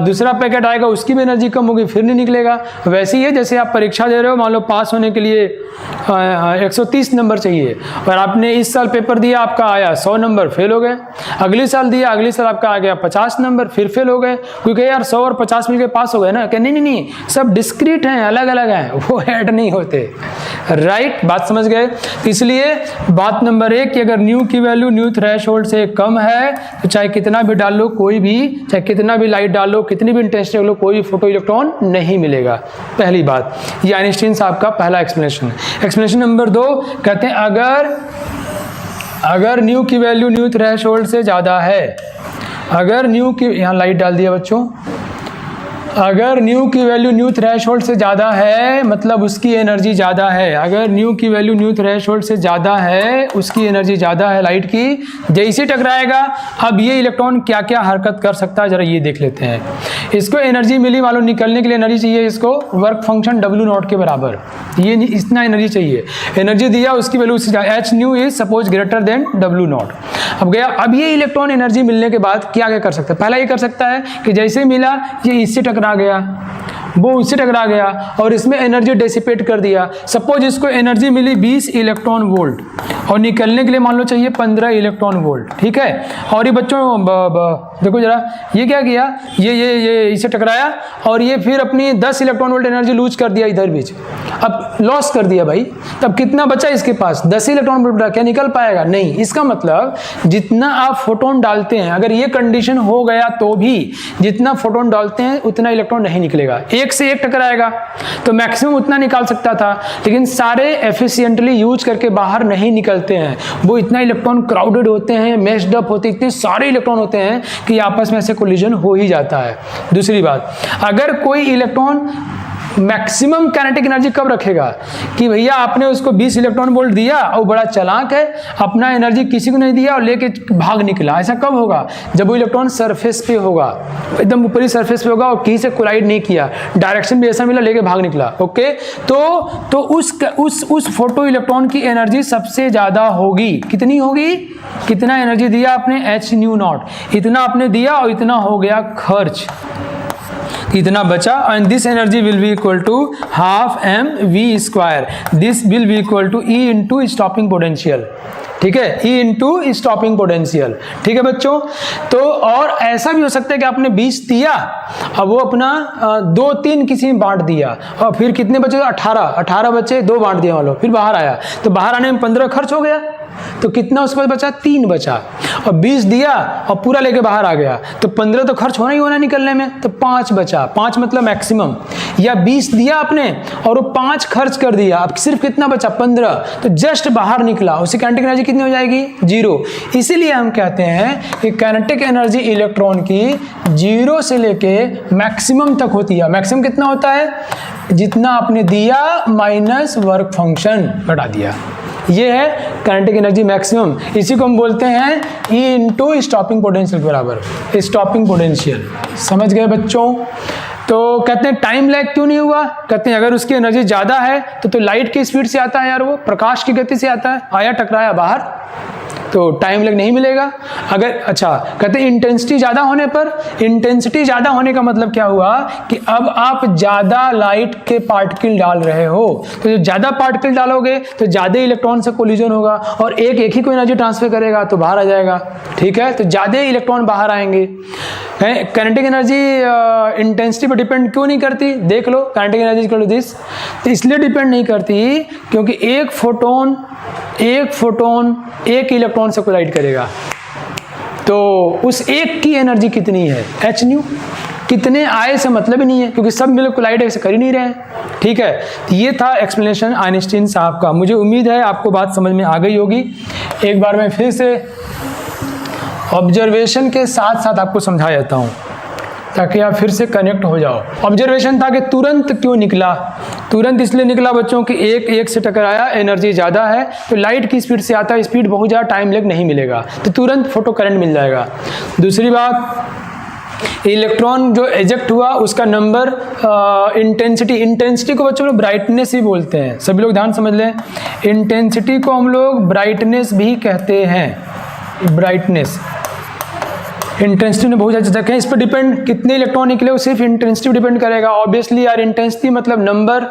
दूसरा पैकेट आएगा उसकी भी एनर्जी कम होगी फिर नहीं निकलेगा। वैसे ही है जैसे आप परीक्षा दे रहे हो, मान लो पास होने के लिए 130 नंबर चाहिए और आपने इस साल पेपर दिया, आपका आया 100 नंबर, फेल हो गए। अगले साल दिया, अगले साल आपका आ गया 50 नंबर, फिर फेल हो गए, क्योंकि यार 100 और 50 मिलकर पास हो गए ना। क्या नहीं, सब डिस्क्रीट हैं, अलग अलग हैं, वो ऐड नहीं होते। राइट, बात समझ गए। इसलिए बात नंबर 1 कि अगर न्यू की वैल्यू न्यू थ्रेशोल्ड से कम है तो चाहे कितना भी डाल लो, कोई भी, चाहे कितना भी लाइट डाल लो, कितनी भी इंटेंसिटी डाल लो, कोई भी फोटो इलेक्ट्रॉन नहीं मिलेगा। पहली बात, ये आइंस्टीन साहब का पहला एक्सप्लेनेशन है। एक्सप्लेनेशन नंबर 2 कहते हैं अगर न्यू की वैल्यू न्यू थ्रेशोल्ड से ज़्यादा है, अगर न्यू की, यहाँ लाइट डाल दिया बच्चों, अगर न्यू की वैल्यू न्यू थ्रेशोल्ड से ज़्यादा है मतलब उसकी एनर्जी ज़्यादा है। अगर न्यू की वैल्यू न्यू थ्रेशोल्ड से ज़्यादा है, उसकी एनर्जी ज़्यादा है लाइट की, जैसे टकराएगा, अब ये इलेक्ट्रॉन क्या क्या हरकत कर सकता है जरा ये देख लेते हैं। इसको एनर्जी मिली, मान लो निकलने के लिए एनर्जी चाहिए, इसको वर्क फंक्शन W0 के बराबर, ये इतना एनर्जी चाहिए, एनर्जी दिया, उसकी value H new is suppose greater than W0। अब गया, अब ये इलेक्ट्रॉन एनर्जी मिलने के बाद क्या क्या कर सकता है? पहला ये कर सकता है कि जैसे मिला ये इससे टकरा गया, वो उससे टकरा गया और इसमें एनर्जी डेसिपेट कर दिया। सपोज इसको एनर्जी मिली 20 इलेक्ट्रॉन वोल्ट और निकलने के लिए मान लो चाहिए 15 इलेक्ट्रॉन वोल्ट, ठीक है। और ये बच्चों देखो जरा, ये क्या किया, ये इसे टकराया और ये फिर अपनी 10 इलेक्ट्रॉन वोल्ट एनर्जी लूज कर दिया इधर बीच, अब लॉस कर दिया भाई। तब कितना बचा इसके पास? 10 इलेक्ट्रॉन वोल्ट, क्या निकल पाएगा? नहीं। इसका मतलब जितना आप फोटोन डालते हैं, अगर ये कंडीशन हो गया तो भी जितना फोटोन डालते हैं उतना इलेक्ट्रॉन नहीं निकलेगा, एक से एक टकराएगा, तो मैक्सिमम उतना निकाल सकता था, लेकिन सारे एफिशिएंटली यूज करके बाहर नहीं निकलते हैं। वो इतना इलेक्ट्रॉन क्राउडेड होते हैं, मैच्ड अप होते हैं, इतने सारे इलेक्ट्रॉन होते हैं कि आपस में ऐसे कोलिजन हो ही जाता है। दूसरी बात, अगर कोई इलेक्ट्रॉन मैक्सिमम काइनेटिक एनर्जी कब रखेगा कि भैया आपने उसको 20 इलेक्ट्रॉन वोल्ट दिया और बड़ा चालाक है, अपना एनर्जी किसी को नहीं दिया और लेके भाग निकला। ऐसा कब होगा? जब वो इलेक्ट्रॉन सरफेस पे होगा, एकदम ऊपरी सरफेस पे होगा और किसी से कोलाइड नहीं किया, डायरेक्शन भी ऐसा मिला, लेके भाग निकला। ओके, तो उस फोटो इलेक्ट्रॉन की एनर्जी सबसे ज्यादा होगी। कितनी होगी? कितना एनर्जी दिया आपने? एच न्यू नॉट, इतना आपने दिया और इतना हो गया खर्च, इतना बचा। And this energy will be equal to half mv², this will be equal to E into stopping potential, ठीक है, E इंटू स्टॉपिंग पोटेंशियल, ठीक है बच्चों। तो और ऐसा भी हो सकता है कि आपने 20 दिया, अब वो अपना 2-3 किसी में बांट दिया और फिर कितने बचे? 18 बचे, 2 बांट दिया मान लो, फिर बाहर आया, तो बाहर आने में 15 खर्च हो गया, तो कितना उसके बाद बचा? 3 बचा। और 20 दिया और पूरा लेके बाहर आ गया, तो 15 तो खर्च होना ही होना निकलने में, तो 5 बचा। 5 मतलब मैक्सिमम। या 20 दिया आपने और वो 5 खर्च कर दिया, अब सिर्फ कितना बचा? 15, तो जस्ट बाहर निकला, उसकी काइनेटिक एनर्जी कितनी हो जाएगी? 0। इसीलिए हम कहते हैं कि काइनेटिक एनर्जी इलेक्ट्रॉन की 0 से लेके मैक्सिमम तक होती है। मैक्सिमम कितना होता है? जितना आपने दिया माइनस वर्क फंक्शन घटा दिया, ये है काइनेटिक एनर्जी मैक्सिमम। इसी को हम बोलते हैं E इंटू स्टॉपिंग पोटेंशियल के बराबर, स्टॉपिंग पोटेंशियल। समझ गए बच्चों? तो कहते हैं टाइम लैग क्यों नहीं हुआ? कहते हैं अगर उसकी एनर्जी ज़्यादा है तो लाइट की स्पीड से आता है यार, वो प्रकाश की गति से आता है, आया टकराया बाहर, तो टाइम लैग नहीं मिलेगा। अगर अच्छा कहते हैं इंटेंसिटी ज़्यादा होने पर, इंटेंसिटी ज़्यादा होने का मतलब क्या हुआ कि अब आप ज़्यादा लाइट के पार्टिकल डाल रहे हो, तो जब ज़्यादा पार्टिकल डालोगे तो ज़्यादा इलेक्ट्रॉन से कोलिजन होगा और एक ही को एनर्जी ट्रांसफर करेगा तो बाहर आ जाएगा, ठीक है, तो ज़्यादा इलेक्ट्रॉन बाहर आएंगे। काइनेटिक एनर्जी इंटेंसिटी पर डिपेंड क्यों नहीं करती? देख लो, kinetic energy equal to this, तो इसलिए डिपेंड नहीं करती क्योंकि एक फोटोन एक इलेक्ट्रॉन से कोलाइड करेगा, तो उस एक की एनर्जी कितनी है? H new. कितने आए से मतलब ही नहीं है क्योंकि सब मिलकर कोलाइड ऐसे कर ही नहीं रहे हैं, ठीक है। ये था एक्सप्लेनेशन आइंस्टीन साहब का। मुझे उम्मीद है आपको बात समझ में आ गई होगी। एक बार मैं फिर से ऑब्जर्वेशन के साथ साथ आपको समझा देता हूँ ताकि आप फिर से कनेक्ट हो जाओ। ऑब्जर्वेशन था कि तुरंत क्यों निकला? तुरंत इसलिए निकला बच्चों कि एक से टकराया, एनर्जी ज़्यादा है तो लाइट की स्पीड से आता है, स्पीड बहुत ज़्यादा, टाइम लैग नहीं मिलेगा, तो तुरंत फोटो करंट मिल जाएगा। दूसरी बात, इलेक्ट्रॉन जो एजेक्ट हुआ उसका नंबर, इंटेंसिटी को बच्चों लोग ब्राइटनेस ही बोलते हैं, सभी लोग ध्यान समझ लें। इंटेंसिटी को हम लोग ब्राइटनेस भी कहते हैं, ब्राइटनेस। इंटेंसिटी ने बहुत ज़्यादा चीज़ें हैं, इस पर डिपेंड कितने इलेक्ट्रॉन निकले वो सिर्फ इंटेंसिटी डिपेंड करेगा। ऑब्वियसली यार इंटेंसिटी मतलब नंबर,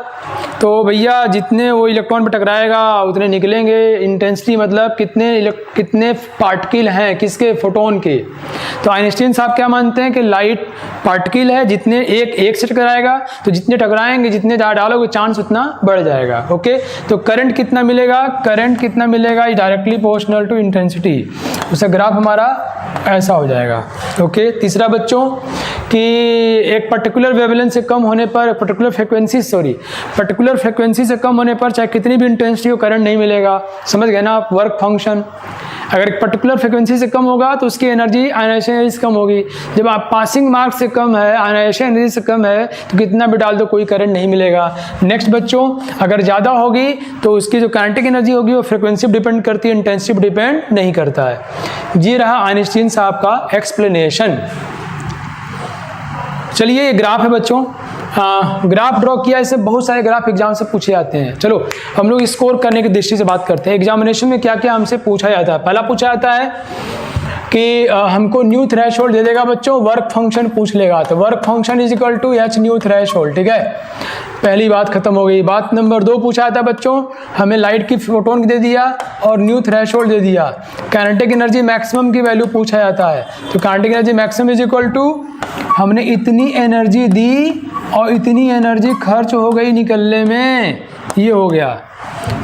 तो भैया जितने वो इलेक्ट्रॉन पर टकराएगा उतने निकलेंगे। इंटेंसिटी मतलब कितने पार्टिकल हैं किसके, फोटोन के। तो आइंस्टीन साहब क्या मानते हैं कि लाइट पार्टिकल है, जितने एक से टकराएगा तो जितने टकराएंगे जितने ज़्यादा डालोगे चांस उतना बढ़ जाएगा। ओके, तो करंट कितना मिलेगा, करंट कितना मिलेगा is directly proportional to intensity. उसका ग्राफ हमारा ऐसा हो जाएगा। ओके, तीसरा बच्चों कि एक पर्टिकुलर वेवलेंथ से कम होने पर, पर्टिकुलर फ्रिक्वेंसी से कम होने पर चाहे कितनी भी इंटेंसिटी हो करंट नहीं मिलेगा। समझ गए ना आप वर्क फंक्शन। अगर एक पर्टिकुलर फ्रिक्वेंसी से कम होगा तो उसकी एनर्जी, आयनाइजेशन एनर्जी कम होगी। जब आप पासिंग मार्क से कम है, आयनाइजेशन एनर्जी से कम है तो कितना भी डाल दो कोई करंट नहीं मिलेगा। नेक्स्ट बच्चों, अगर ज़्यादा होगी तो उसकी जो काइनेटिक एनर्जी होगी वो फ्रिक्वेंसी पर डिपेंड करती है, इंटेंसिटी पर डिपेंड नहीं करता है। ये रहा आइंस्टीन साहब का एक्सप्लेनेशन। चलिए, ये ग्राफ है बच्चों, ग्राफ ड्रॉ किया। इससे बहुत सारे ग्राफ एग्जाम से पूछे जाते हैं। चलो हम लोग स्कोर करने की दृष्टि से बात करते हैं। एग्जामिनेशन में क्या क्या हमसे पूछा जाता है। पहला पूछा जाता है कि हमको न्यू थ्रेशोल्ड दे देगा बच्चों, वर्क फंक्शन पूछ लेगा। तो work function is equal to h nu threshold. ठीक है, पहली बात खत्म हो गई। बात नंबर 2 पूछा था बच्चों, हमें लाइट की फोटोन दे दिया और न्यू थ्रेशोल्ड दे दिया। काइनेटिक एनर्जी मैक्सिमम की वैल्यू पूछा जाता है। तो kinetic energy maximum is equal to हमने इतनी एनर्जी दी और इतनी एनर्जी खर्च हो गई निकलने में, ये हो गया।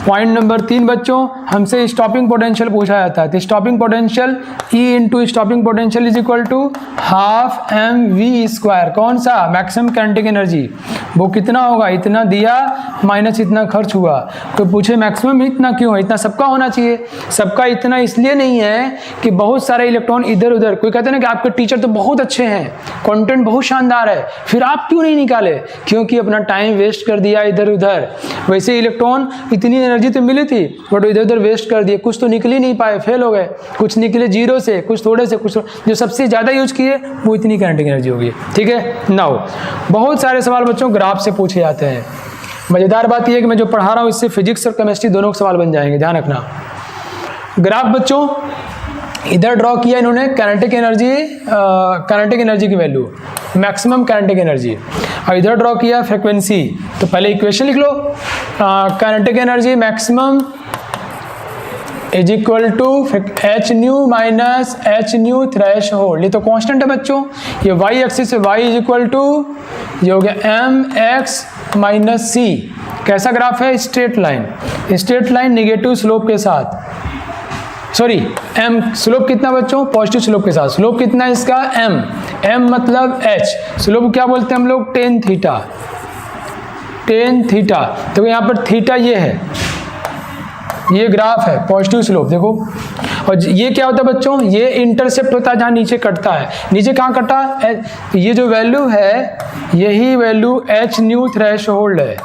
पॉइंट नंबर 3 बच्चों, हमसे स्टॉपिंग पोटेंशियल पूछा जाता है। तो stopping potential E into stopping potential is equal to half mv²। कौन सा, मैक्सिमम काइनेटिक एनर्जी। वो कितना होगा, इतना दिया माइनस इतना खर्च हुआ। तो पूछे मैक्सिमम इतना क्यों है, इतना सबका होना चाहिए। सबका इतना इसलिए नहीं है कि बहुत सारे इलेक्ट्रॉन इधर उधर, कोई कहते हैं ना कि आपके टीचर तो बहुत अच्छे हैं, कंटेंट बहुत शानदार है, फिर आप क्यों नहीं निकाले, क्योंकि अपना टाइम वेस्ट कर दिया इधर उधर। वैसे इलेक्ट्रॉन इतनी एनर्जी तो मिली थी बट इधर उधर वेस्ट कर दिए, कुछ तो निकल ही नहीं पाए, फेल हो गए। कुछ निकले जीरो से, कुछ थोड़े से, कुछ जो सबसे ज़्यादा यूज किए वो इतनी काइनेटिक एनर्जी होगी। ठीक है, नाउ बहुत सारे सवाल बच्चों ग्राफ से पूछे जाते हैं। मज़ेदार बात यह है कि मैं जो पढ़ा रहा हूँ इससे फिजिक्स और केमिस्ट्री दोनों के सवाल बन जाएंगे, ध्यान रखना। ग्राफ बच्चों इधर ड्रॉ किया इन्होंने काइनेटिक एनर्जी की वैल्यू, मैक्सिमम काइनेटिक एनर्जी, और इधर ड्रॉ किया फ्रीक्वेंसी। तो पहले इक्वेशन लिख लो, kinetic energy maximum is equal to h nu minus h nu threshold. ये तो कांस्टेंट है बच्चों, ये वाई एक्सिस है, वाई इज इक्वल टू ये हो गया एम एक्स माइनस सी। कैसा ग्राफ है, straight line, straight line negative slope के साथ, सॉरी एम स्लोप कितना बच्चों, पॉजिटिव स्लोप के साथ। स्लोप कितना है इसका, एम, एम मतलब एच, स्लोप क्या बोलते हैं हम लोग, टेन थीटा, टेन थीटा। तो यहाँ पर थीटा ये है, ये ग्राफ है पॉजिटिव स्लोप, देखो। और ये क्या होता है बच्चों, ये इंटरसेप्ट होता है जहाँ नीचे कटता है। नीचे कहाँ कटा, ये जो वैल्यू है यही वैल्यू एच न्यू थ्रेशोल्ड है।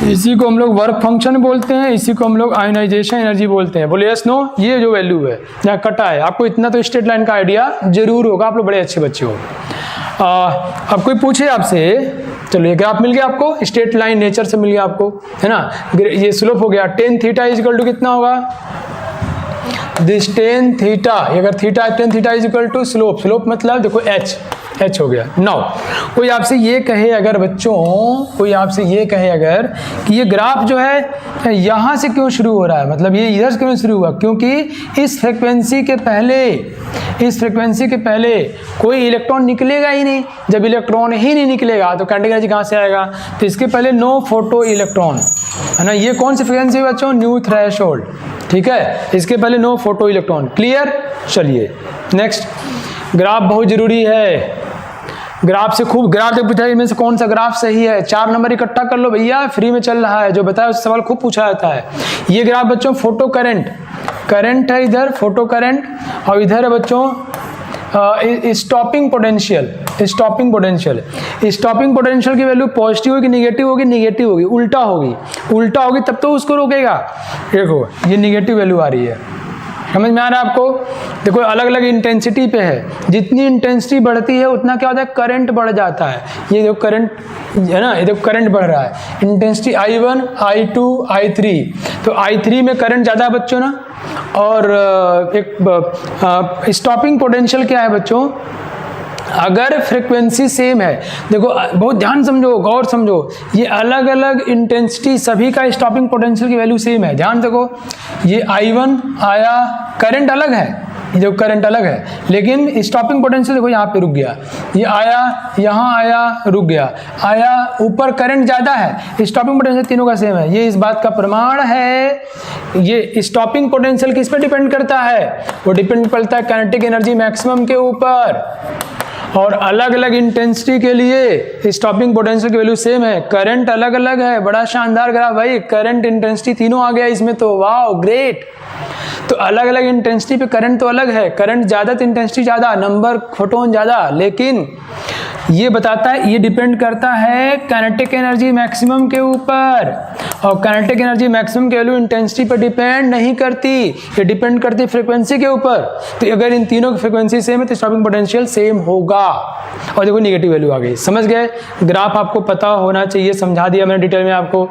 इसी को हम लोग वर्क फंक्शन बोलते हैं, इसी को हम लोग आयनाइजेशन एनर्जी बोलते हैं। बोले यस नो, ये जो वैल्यू है यहाँ कटा है। आपको इतना तो स्ट्रेट लाइन का आइडिया जरूर होगा, आप लोग बड़े अच्छे बच्चे हो। अब कोई पूछे आपसे, चलो ये ग्राफ मिल गया आपको, स्ट्रेट लाइन नेचर से मिल गया आपको, है ना। ये स्लोप हो गया, tan theta is equal to कितना होगा, दिस टेन थीटा, अगर theta tan theta is equal to slope, slope मतलब देखो एच, एच हो गया। नाउ कोई आपसे ये कहे अगर बच्चों, कोई आपसे ये कहे अगर कि ये ग्राफ जो है यहाँ से क्यों शुरू हो रहा है, मतलब ये इधर से क्यों शुरू हुआ, क्योंकि इस फ्रिक्वेंसी के पहले कोई इलेक्ट्रॉन निकलेगा ही नहीं। जब इलेक्ट्रॉन ही नहीं निकलेगा तो काइनेटिक एनर्जी कहाँ से आएगा, तो इसके पहले नो फोटो इलेक्ट्रॉन, है ना। ये कौन सी फ्रिक्वेंसी है बच्चों, न्यू थ्रेशोल्ड, ठीक है। इसके पहले नो फोटो इलेक्ट्रॉन, क्लियर। चलिए नेक्स्ट, ग्राफ बहुत जरूरी है। ग्राफ से खूब, ग्राफ से पूछा इनमें से कौन सा ग्राफ सही है, 4 नंबर इकट्ठा कर लो भैया, फ्री में चल रहा है, जो बताया उस सवाल खूब पूछा जाता है। ये ग्राफ बच्चों फोटो करंट, करंट है इधर फोटो करंट, और इधर है बच्चों stopping potential, stopping potential. Stopping potential की वैल्यू पॉजिटिव होगी, निगेटिव होगी, निगेटिव होगी, उल्टा होगी, उल्टा होगी तब तो उसको रोकेगा। देखो ये निगेटिव वैल्यू आ रही है, समझ में आ रहा है आपको। देखो अलग अलग इंटेंसिटी पे है, जितनी इंटेंसिटी बढ़ती है उतना क्या होता है, करंट बढ़ जाता है। ये देखो करंट है ना, ये देखो करंट बढ़ रहा है, इंटेंसिटी I1, I2, I3। तो I3 में करंट ज़्यादा है बच्चों ना। और एक स्टॉपिंग पोटेंशियल क्या है बच्चों, अगर फ्रीक्वेंसी सेम है, देखो बहुत ध्यान समझो, गौर समझो, ये अलग अलग इंटेंसिटी, सभी का स्टॉपिंग पोटेंशियल की वैल्यू सेम है। ध्यान देखो, ये I1 आया, करंट अलग है, ये जो करंट अलग है, लेकिन स्टॉपिंग पोटेंशियल देखो यहाँ पे रुक गया, ये आया, यहाँ आया, रुक गया, आया, ऊपर करंट ज़्यादा है, स्टॉपिंग पोटेंशियल तीनों का सेम है। ये इस बात का प्रमाण है। ये स्टॉपिंग पोटेंशियल किस पे डिपेंड करता है? वो डिपेंड करता है काइनेटिक एनर्जी मैक्सिमम के ऊपर। और अलग अलग इंटेंसिटी के लिए स्टॉपिंग पोटेंशियल की वैल्यू सेम है, करंट अलग अलग है। बड़ा शानदार ग्राफ भाई, करंट इंटेंसिटी तीनों आ गया इसमें तो, वाओ ग्रेट। तो अलग अलग इंटेंसिटी पे करंट तो अलग है, करंट ज़्यादा तो इंटेंसिटी ज़्यादा, नंबर फोटोन ज़्यादा, लेकिन ये बताता है, ये डिपेंड करता है काइनेटिक एनर्जी मैक्सिमम के ऊपर। और काइनेटिक एनर्जी मैक्सिमम की वैल्यू इंटेंसिटी पर डिपेंड नहीं करती, ये डिपेंड करती है फ्रीक्वेंसी के ऊपर। तो अगर इन तीनों की फ्रीक्वेंसी सेम है तो स्टॉपिंग पोटेंशियल सेम होगा। और देखो निगेटिव वैल्यू आ गई, समझ गए? ग्राफ आपको पता होना चाहिए, समझा दिया मैंने डिटेल में आपको।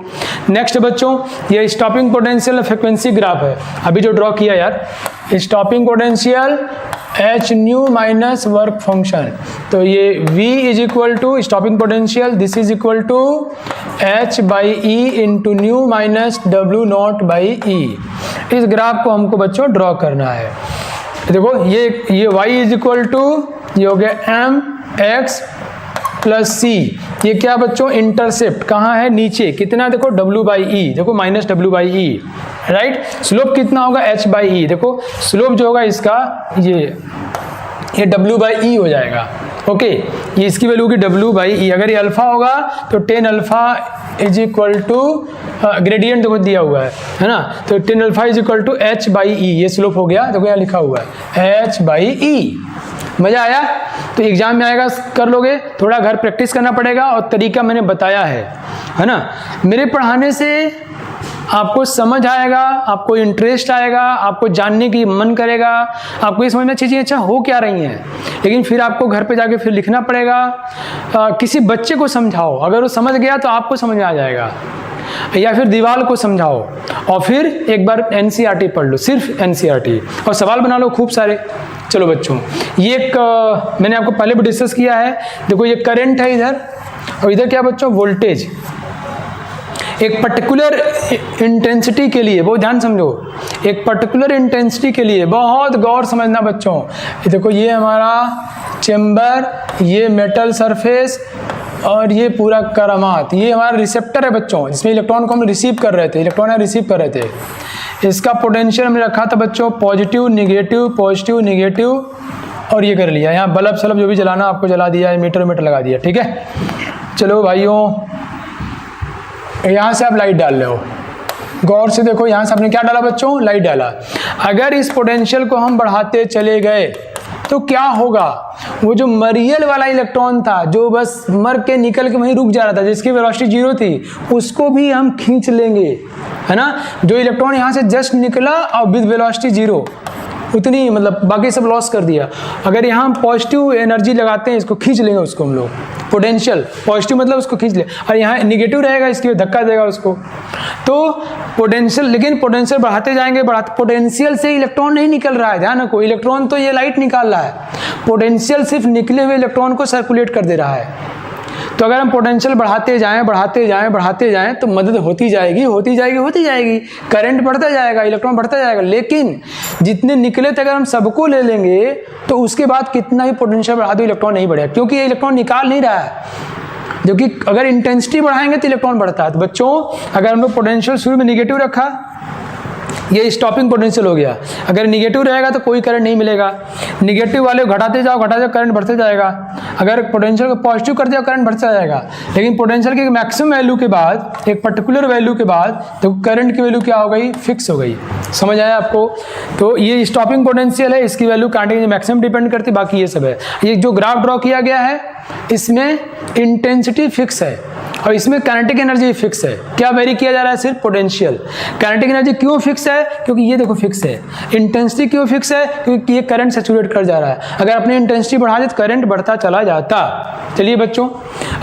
नेक्स्ट बच्चों, ये स्टॉपिंग पोटेंशियल फ्रीक्वेंसी ग्राफ है, अभी जो ड्रॉ किया यार, stopping potential h nu minus work function. तो ये V is equal to stopping potential, this is equal to H by e into nu minus W naught by e. इस graph को हमको बच्चों ड्रॉ करना है। देखो ये Y इज इक्वल टू, ये हो गया M X प्लस C। ये क्या बच्चों? इंटरसेप्ट कहाँ है? नीचे। कितना? देखो W बाई ई, देखो minus W by E, right. Slope कितना होगा? H बाई ई। देखो स्लोप जो होगा इसका, ये W बाई ई हो जाएगा, ओके। ये इसकी वैल्यू की W बाई ई। अगर ये अल्फा होगा तो 10 alpha is equal to, gradient देखो दिया हुआ है ना, तो 10 alpha is equal to H by e. ये स्लोप हो गया, देखो यहाँ लिखा हुआ है H बाई ई। मजा आया? तो एग्जाम में आएगा, कर लोगे, थोड़ा घर प्रैक्टिस करना पड़ेगा, और तरीका मैंने बताया है ना। मेरे पढ़ाने से आपको समझ आएगा, आपको इंटरेस्ट आएगा, आपको जानने की मन करेगा, आपको ये समझ में चीज़ें अच्छा हो क्या रही हैं। लेकिन फिर आपको घर पे जाके फिर लिखना पड़ेगा। किसी बच्चे को समझाओ, अगर वो समझ गया तो आपको समझ में आ जाएगा, या फिर दीवार को समझाओ, और फिर एक बार NCERT पढ़ लो, सिर्फ NCERT, और सवाल बना लो खूब सारे। चलो बच्चों, ये एक मैंने आपको पहले भी डिस्कस किया है। देखो ये करंट है इधर, और इधर क्या बच्चों? वोल्टेज। एक पर्टिकुलर इंटेंसिटी के लिए, बहुत ध्यान समझो, एक पर्टिकुलर इंटेंसिटी के लिए बहुत गौर समझना बच्चों। ये देखो, ये हमारा चेम्बर, ये मेटल सरफेस, और ये पूरा करामात, ये हमारा रिसेप्टर है बच्चों, जिसमें इलेक्ट्रॉन को हम रिसीव कर रहे थे, इलेक्ट्रॉन रिसीव कर रहे थे। इसका पोटेंशियल हमने रखा था बच्चों पॉजिटिव निगेटिव, पॉजिटिव निगेटिव, और ये कर लिया। यहाँ बल्ब सलब जो भी जलाना आपको जला दिया, मीटर लगा दिया, ठीक है। चलो भाइयों, यहाँ से आप लाइट डाल रहे हो, गौर से देखो, यहाँ से आपने क्या डाला बच्चों? लाइट डाला। अगर इस पोटेंशियल को हम बढ़ाते चले गए तो क्या होगा? वो जो मरियल वाला इलेक्ट्रॉन था, जो बस मर के निकल के वहीं रुक जा रहा था, जिसकी वेलोसिटी 0 थी, उसको भी हम खींच लेंगे, है ना। जो इलेक्ट्रॉन यहाँ से जस्ट निकला और विद वेलोसिटी 0, उतनी, मतलब बाकी सब लॉस कर दिया। अगर यहाँ हम पॉजिटिव एनर्जी लगाते हैं, इसको खींच लेंगे, उसको हम लोग पोटेंशियल, पॉजिटिव मतलब उसको खींच ले, और यहाँ निगेटिव रहेगा, इसके धक्का देगा उसको। तो पोटेंशियल, लेकिन पोटेंशियल बढ़ाते जाएंगे, पोटेंशियल से इलेक्ट्रॉन नहीं निकल रहा है, ध्यान रखो, इलेक्ट्रॉन तो ये लाइट निकाल रहा है, पोटेंशियल सिर्फ निकले हुए इलेक्ट्रॉन को सर्कुलेट कर दे रहा है। तो अगर हम पोटेंशियल बढ़ाते जाएं तो मदद होती जाएगी, करंट बढ़ता जाएगा, इलेक्ट्रॉन बढ़ता जाएगा। लेकिन जितने निकले थे अगर हम सबको ले लेंगे तो उसके बाद कितना ही पोटेंशियल बढ़ा दो, इलेक्ट्रॉन नहीं बढ़ेगा, क्योंकि ये इलेक्ट्रॉन निकाल नहीं रहा है। जो कि अगर इंटेंसिटी बढ़ाएंगे तो इलेक्ट्रॉन बढ़ता है। तो बच्चों, अगर हम लोग पोटेंशियल शुरू में निगेटिव रखा, ये स्टॉपिंग पोटेंशियल हो गया। अगर निगेटिव रहेगा तो कोई करंट नहीं मिलेगा, निगेटिव वाले घटाते जाओ करंट बढ़ते जाएगा। अगर पोटेंशियल को पॉजिटिव कर दिया, करंट बढ़ता जाएगा। लेकिन पोटेंशियल की मैक्सिमम वैल्यू के बाद, एक पर्टिकुलर वैल्यू के बाद, तो करंट की वैल्यू क्या हो गई? फिक्स हो गई। समझ आया आपको? तो ये स्टॉपिंग पोटेंशियल है, इसकी वैल्यू कांटे मैक्सिमम डिपेंड करती, बाकी ये सब है। ये जो ग्राफ ड्रॉ किया गया है, इसमें इंटेंसिटी फिक्स है और इसमें काइनेटिक एनर्जी फिक्स है। क्या वेरी किया जा रहा है? सिर्फ पोटेंशियल। काइनेटिक एनर्जी क्यों फिक्स है? क्योंकि ये देखो फिक्स है। इंटेंसिटी क्यों फिक्स है? क्योंकि ये करंट सैचुरेट कर जा रहा है। अगर अपनी इंटेंसिटी बढ़ा दे तो करंट बढ़ता चला जाता। चलिए बच्चों,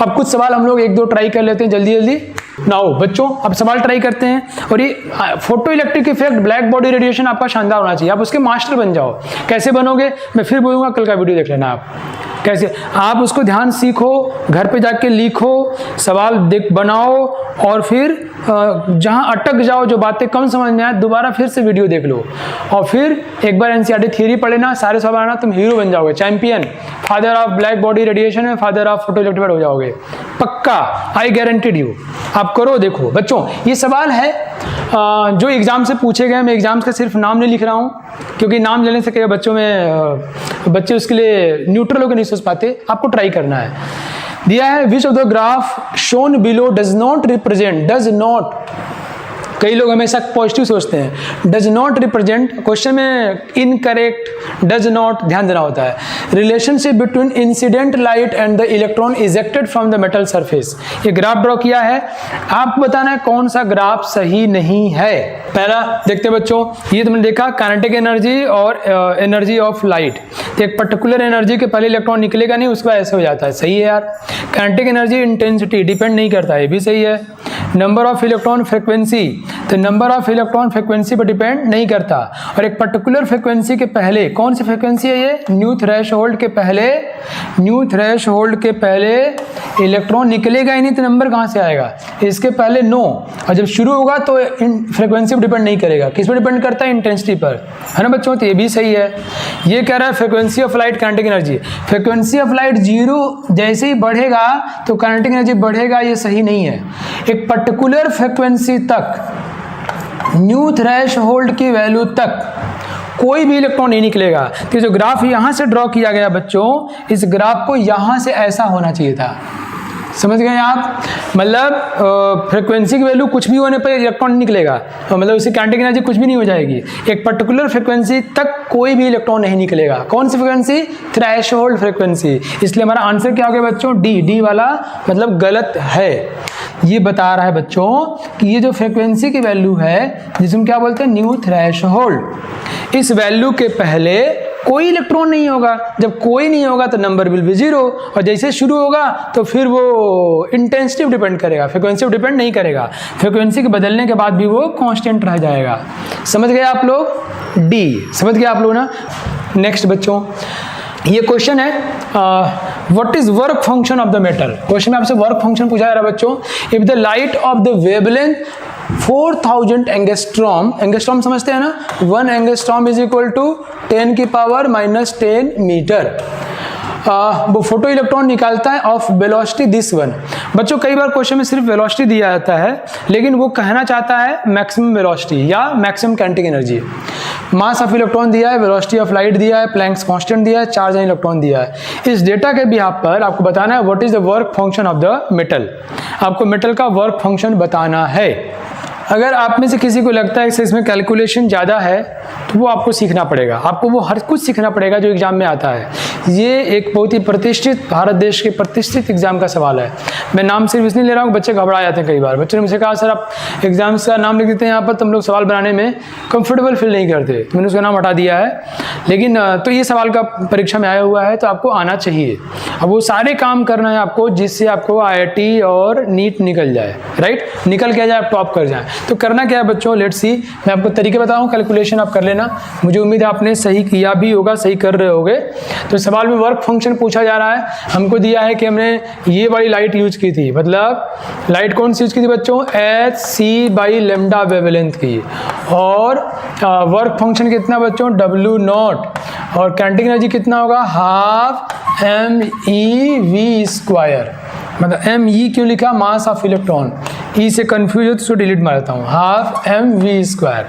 अब कुछ सवाल हम लोग 1-2 ट्राई कर लेते हैं जल्दी जल्दी। नाउ बच्चों अब सवाल ट्राई करते हैं, और ये photo electric effect black body radiation आपका शानदार होना चाहिए, आप उसके मास्टर बन जाओ। कैसे बनोगे मैं फिर बोलूँगा, कल का वीडियो देख लेना आप कैसे आप उसको ध्यान सीखो, घर पे जाके लिखो, सवाल देख बनाओ, और फिर जहाँ अटक जाओ, जो बातें कम समझ में आए दोबारा फिर से वीडियो देख लो, और फिर एक बार एनसीईआरटी थ्योरी पढ़ लेना, सारे सवाल आना, तुम हीरो बन जाओगे, champion, father of black body radiation में फादर ऑफ फोटो इलेक्ट्रिक हो जाओगे पक्का, आई गारंटीड यू। आप करो, देखो बच्चों ये सवाल है जो एग्जाम से पूछे गए। मैं एग्जाम्स का सिर्फ नाम नहीं लिख रहा हूँ, क्योंकि नाम लेने से कई बच्चों में बच्चे उसके लिए न्यूट्रल होकर नहीं सोच पाते, आपको ट्राई करना है। दिया है which of the graph shown below does not represent, does not, कई लोग हमेशा पॉजिटिव सोचते हैं, डज नॉट रिप्रेजेंट, क्वेश्चन में इनकरेक्ट, डज नॉट ध्यान देना होता है। Relationship between incident light and the electron ejected from the metal surface, ये ग्राफ ड्रॉ किया है, आपको बताना है कौन सा ग्राफ सही नहीं है। पहला देखते बच्चों, ये तुमने देखा काइनेटिक एनर्जी और एनर्जी ऑफ लाइट, तो एक पर्टिकुलर एनर्जी के पहले इलेक्ट्रॉन निकलेगा नहीं, उसके बाद ऐसे हो जाता है, सही है यार। काइनेटिक एनर्जी इंटेंसिटी डिपेंड नहीं करता है, ये भी सही है। नंबर ऑफ इलेक्ट्रॉन फ्रिक्वेंसी, तो नंबर ऑफ इलेक्ट्रॉन फ्रिक्वेंसी पर डिपेंड नहीं करता, और एक पर्टिकुलर फ्रिक्वेंसी के पहले, कौन सी फ्रिक्वेंसी है ये, न्यू थ्रेशोल्ड के पहले, न्यू थ्रेशोल्ड के पहले इलेक्ट्रॉन निकलेगा ही नहीं, तो नंबर कहाँ से आएगा, इसके पहले नो, और जब शुरू होगा तो फ्रिक्वेंसी पर डिपेंड नहीं करेगा, किस पर डिपेंड करता है, इंटेंसिटी पर, है ना बच्चों, तो ये भी सही है। ये कह रहा है frequency of light kinetic energy, frequency of light zero जैसे ही बढ़ेगा तो काइनेटिक एनर्जी बढ़ेगा, ये सही नहीं है। एक पर्टिकुलर फ्रिक्वेंसी तक, न्यू थ्रेशोल्ड की वैल्यू तक कोई भी इलेक्ट्रॉन नहीं निकलेगा। तो जो ग्राफ यहां से ड्रॉ किया गया बच्चों, इस ग्राफ को यहां से ऐसा होना चाहिए था, समझ गए आप, मतलब फ्रिक्वेंसी की वैल्यू कुछ भी होने पर इलेक्ट्रॉन नहीं निकलेगा, मतलब उसकी काइनेटिक एनर्जी कुछ भी नहीं हो जाएगी, एक पर्टिकुलर फ्रिक्वेंसी तक कोई भी इलेक्ट्रॉन नहीं निकलेगा। कौन सी फ्रिक्वेंसी, थ्रेशोल्ड फ्रिक्वेंसी, इसलिए हमारा आंसर क्या हो गया बच्चों, डी, डी वाला मतलब गलत है। ये बता रहा है बच्चों कि ये जो फ्रिक्वेंसी की वैल्यू है जिसमें क्या बोलते हैं, न्यू थ्रेशोल्ड, इस वैल्यू के पहले कोई इलेक्ट्रॉन नहीं होगा, जब कोई नहीं होगा तो नंबर विल बी जीरो, और जैसे शुरू होगा तो फिर वो इंटेंसिटी पर डिपेंड करेगा, फ्रिक्वेंसी पर डिपेंड नहीं करेगा, फ्रिक्वेंसी के बदलने के बाद भी वो कांस्टेंट रह जाएगा। समझ गए आप लोग, डी समझ गए आप लोग ना। नेक्स्ट बच्चों ये क्वेश्चन है, what is work function of the metal, question में आपसे वर्क फंक्शन पूछा जा रहा है बच्चों। If the light of the wavelength 4000 angstrom, angstrom समझते हैं ना, 1 एंगस्ट्रॉम इज इक्वल टू 10 की पावर -10 मीटर, वो फोटो इलेक्ट्रॉन निकालता है ऑफ वेलोसिटी दिस वन। बच्चों कई बार क्वेश्चन में सिर्फ वेलोसिटी दिया जाता है, लेकिन वो कहना चाहता है मैक्सिमम वेलोसिटी या maximum kinetic energy. Mass of electron दिया है, वेलोसिटी ऑफ लाइट दिया है, प्लैंक्स कांस्टेंट दिया है, चार्ज ऑन इलेक्ट्रॉन दिया है। इस डेटा के बिहाफ पर आपको बताना है what is the work function of the metal, आपको मेटल का वर्क फंक्शन बताना है। अगर आप में से किसी को लगता है कि इसमें कैलकुलेशन ज़्यादा है तो वो आपको सीखना पड़ेगा, आपको वो हर कुछ सीखना पड़ेगा जो एग्जाम में आता है। ये एक बहुत ही प्रतिष्ठित, भारत देश के प्रतिष्ठित एग्जाम का सवाल है। मैं नाम सिर्फ इसलिए ले रहा हूँ, बच्चे घबरा जाते हैं कई बार। बच्चे ने मुझे कहा सर आप एग्जाम्स का नाम लिख देते हैं यहाँ पर, तुम लोग सवाल बनाने में कंफर्टेबल फील नहीं करते, तो मैंने उसका नाम हटा दिया है। लेकिन तो ये सवाल का परीक्षा में आया हुआ है तो आपको आना चाहिए। अब वो सारे काम करना है आपको जिससे आपको IIT और नीट निकल जाए, राइट, निकल के जाए, आप टॉप कर जाए। तो करना क्या है बच्चों, लेट्स सी, मैं आपको तरीके बताऊँ, कैलकुलेशन आप कर लेना। मुझे उम्मीद है आपने सही किया भी होगा, सही कर रहे होगे। तो सवाल में वर्क फंक्शन पूछा जा रहा है, हमको दिया है कि हमने ये वाली लाइट यूज की थी, मतलब लाइट कौन सी यूज की थी बच्चों, hc/λ वेवलेंथ की, और वर्क फंक्शन कितना बच्चों, W0, और काइनेटिक एनर्जी कितना होगा, 12 meV², मतलब me क्यों लिखा, मास ऑफ इलेक्ट्रॉन, ई से कंफ्यूज हो तो डिलीट मारता हूँ, 12 mv²।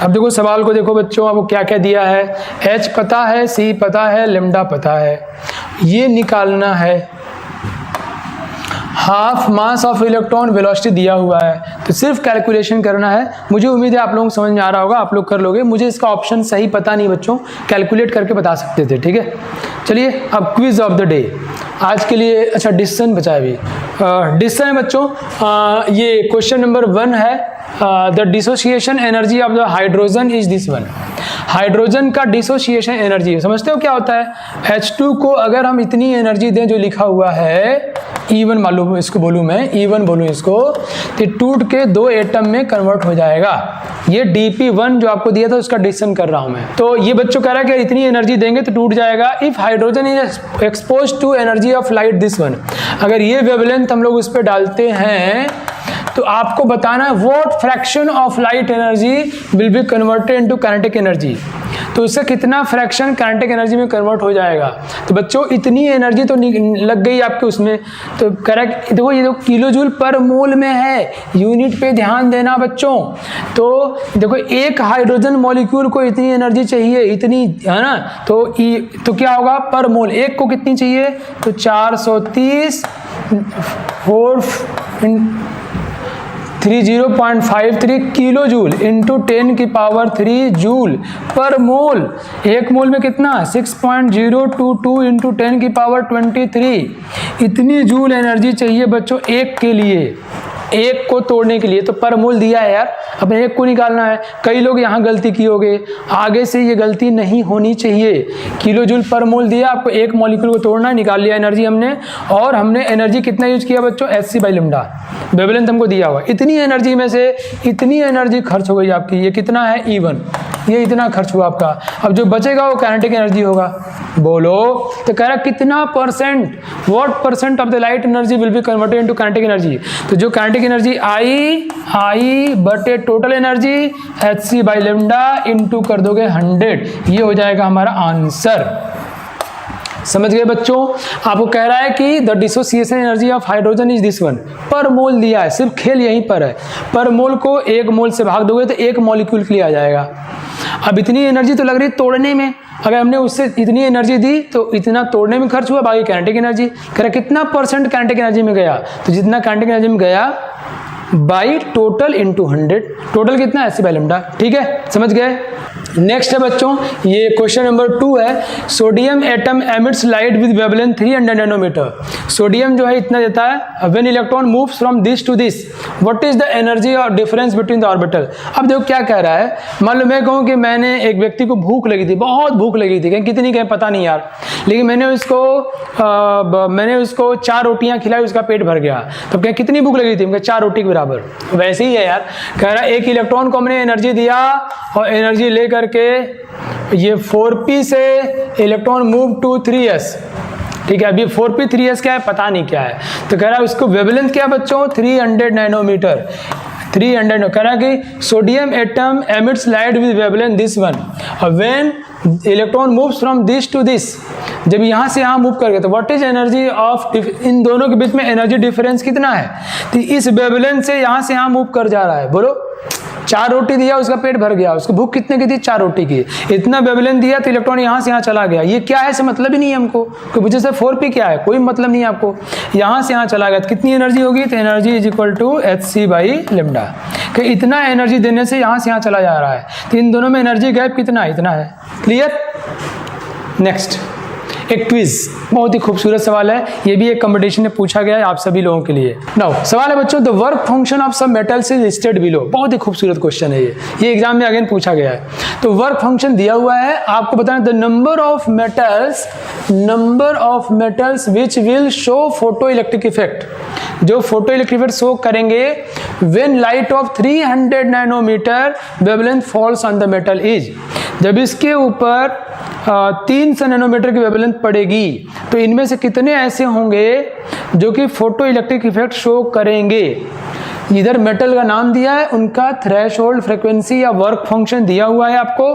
अब देखो सवाल को देखो बच्चों, आपको क्या क्या दिया है, H पता है, C पता है, लैम्डा पता है, ये निकालना है। Half mass of electron velocity दिया हुआ है, तो सिर्फ कैलकुलेशन करना है। मुझे उम्मीद है आप लोगों को समझ में आ रहा होगा, आप लोग कर लोगे। मुझे इसका ऑप्शन सही पता नहीं बच्चों, कैलकुलेट करके बता सकते थे, ठीक है। चलिए अब क्विज ऑफ द डे आज के लिए, अच्छा डिस्कशन बचा है अभी, डिस्कशन है बच्चों। ये क्वेश्चन नंबर 1 है, the dissociation energy of the hydrogen is this one. Hydrogen का डिसोसिएशन एनर्जी समझते हो क्या होता है, H2 को अगर हम इतनी एनर्जी दें जो लिखा हुआ है E1 मालूम इसको बोलूँ मैं, E1 बोलूँ इसको, तो टूट के 2 एटम में कन्वर्ट हो जाएगा। ये dp1 जो आपको दिया था उसका डिस्कशन कर रहा हूँ मैं। तो ये बच्चों कह रहा है कि इतनी एनर्जी देंगे तो टूट जाएगा। If hydrogen is expose to energy of light this one, अगर ये वेवलेंथ हम लोग उस पर डालते हैं तो आपको बताना है what fraction of light energy will be converted into kinetic energy, तो उससे कितना फ्रैक्शन काइनेटिक एनर्जी में कन्वर्ट हो जाएगा। तो बच्चों इतनी एनर्जी तो लग गई आपके उसमें, तो करेक्ट देखो ये तो किलो जूल पर मोल में है, यूनिट पे ध्यान देना बच्चों। तो देखो एक हाइड्रोजन मॉलिक्यूल को इतनी एनर्जी चाहिए, इतनी है ना, तो क्या होगा पर मोल, एक को कितनी चाहिए तो 430 30.53 किलो जूल इंटू 10 की पावर 3 जूल पर मोल। एक मोल में कितना 6.022 इंटू 10 की पावर 23, इतनी जूल एनर्जी चाहिए बच्चों एक के लिए, एक को तोड़ने के लिए। तो पर मोल दिया है यार, अब एक को निकालना है। कई लोग यहाँ गलती की होगे, आगे से ये गलती नहीं होनी चाहिए। किलो जूल पर मोल दिया आपको, एक मॉलिक्यूल को तोड़ना है, निकाल लिया एनर्जी हमने। और हमने एनर्जी कितना यूज किया बच्चों Hc/λ, वेवलेंथ हमको दिया हुआ। इतनी एनर्जी में से इतनी एनर्जी खर्च हो गई आपकी, ये कितना है E1, ये इतना खर्च हुआ आपका। अब जो बचेगा वो काइनेटिक एनर्जी होगा, बोलो। तो कह रहा कितना percent, what percent of the light energy will be converted into kinetic energy. तो जो काइनेटिक एनर्जी आई बटे टोटल एनर्जी Hc/λ इंटू कर दोगे 100, ये हो जाएगा हमारा आंसर। समझ गए बच्चों। आपको कह रहा है कि the dissociation energy of hydrogen is this one, पर मोल दिया है, सिर्फ खेल यहीं पर है। पर मोल को एक मोल से भाग दोगे तो एक मॉलिक्यूल के लिए आ जाएगा। अब इतनी एनर्जी तो लग रही तोड़ने में, अगर हमने उससे इतनी एनर्जी दी तो इतना तोड़ने में खर्च हुआ, बाकी काइनेटिक एनर्जी। कह रहा कितना परसेंट काइनेटिक एनर्जी में गया, तो जितना काइनेटिक एनर्जी में गया बाई टोटल इंटू 100, टोटल कितना Hc/λ। ठीक है, समझ गए। नेक्स्ट है बच्चों, ये क्वेश्चन नंबर 2 है। Sodium atom emits light with wavelength 300 nanometre. Sodium जो है इतना देता है। When electron moves from this to this, what is the energy और डिफरेंस बिटवीन द ऑर्बिटल। अब देखो क्या कह रहा है, मान लो मैं कहूँ कि मैंने एक व्यक्ति को भूख लगी थी, बहुत भूख लगी थी, कितनी कहें पता नहीं यार, लेकिन मैंने उसको 4 रोटियां खिलाई, उसका पेट भर गया। तो क्या कितनी भूख लगी थी, 4 रोटी के बराबर। वैसे ही है यार, कह रहा है एक इलेक्ट्रॉन को हमने एनर्जी दिया और एनर्जी लेकर के ये 4p से इलेक्ट्रॉन मूव टू 3s। ठीक है, अभी 4p 3s क्या है पता नहीं क्या है। तो कह रहा है उसको वेवलेंथ क्या बच्चों 300 नैनोमीटर। 300 कह रहा है कि sodium atom emits light with wavelength this one, और when electron moves from this to this, जब यहाँ से यहाँ मूव कर गए तो व्हाट इज एनर्जी ऑफ, इन दोनों के बीच में एनर्जी डिफरेंस कितना है। तो इस वेवलेंथ से यहाँ मूव कर जा रहा है। बोलो 4 रोटी दिया, उसका पेट भर गया, उसको भूख कितने की थी 4 रोटी की, इतना वेवलेंथ दिया तो इलेक्ट्रॉन यहाँ से यहाँ चला गया। ये क्या है इसे मतलब ही नहीं है हमको, कि मुझे से 4p क्या है कोई मतलब नहीं है आपको। यहाँ से यहाँ चला गया तो कितनी एनर्जी होगी, तो energy is equal to Hc/λ, कि इतना एनर्जी देने से यहाँ चला जा रहा है। तो इन दोनों में एनर्जी गैप कितना, इतना है। क्लियर। नेक्स्ट एक क्विज, बहुत ही खूबसूरत सवाल है, ये भी एक कंपटीशन में पूछा गया है आप सभी लोगों के लिए। नाउ सवाल है बच्चों, द वर्क फंक्शन ऑफ सब मेटल्स इज लिस्टेड बिलो। बहुत ही खूबसूरत क्वेश्चन है ये एग्जाम में अगेन पूछा गया है। तो वर्क फंक्शन दिया हुआ है, आपको बताना the number of metals which will show photo electric effect, जो फोटो इलेक्ट्रिक इफेक्ट शो करेंगे when light of 300 nanometre wavelength falls on the metal is, जब इसके ऊपर 300 नैनोमीटर की वेवलेंथ पड़ेगी तो इनमें से कितने ऐसे होंगे जो कि फोटो इलेक्ट्रिक इफेक्ट शो करेंगे। इधर मेटल का नाम दिया है, उनका थ्रेशोल्ड फ्रीक्वेंसी या वर्क फंक्शन दिया हुआ है, आपको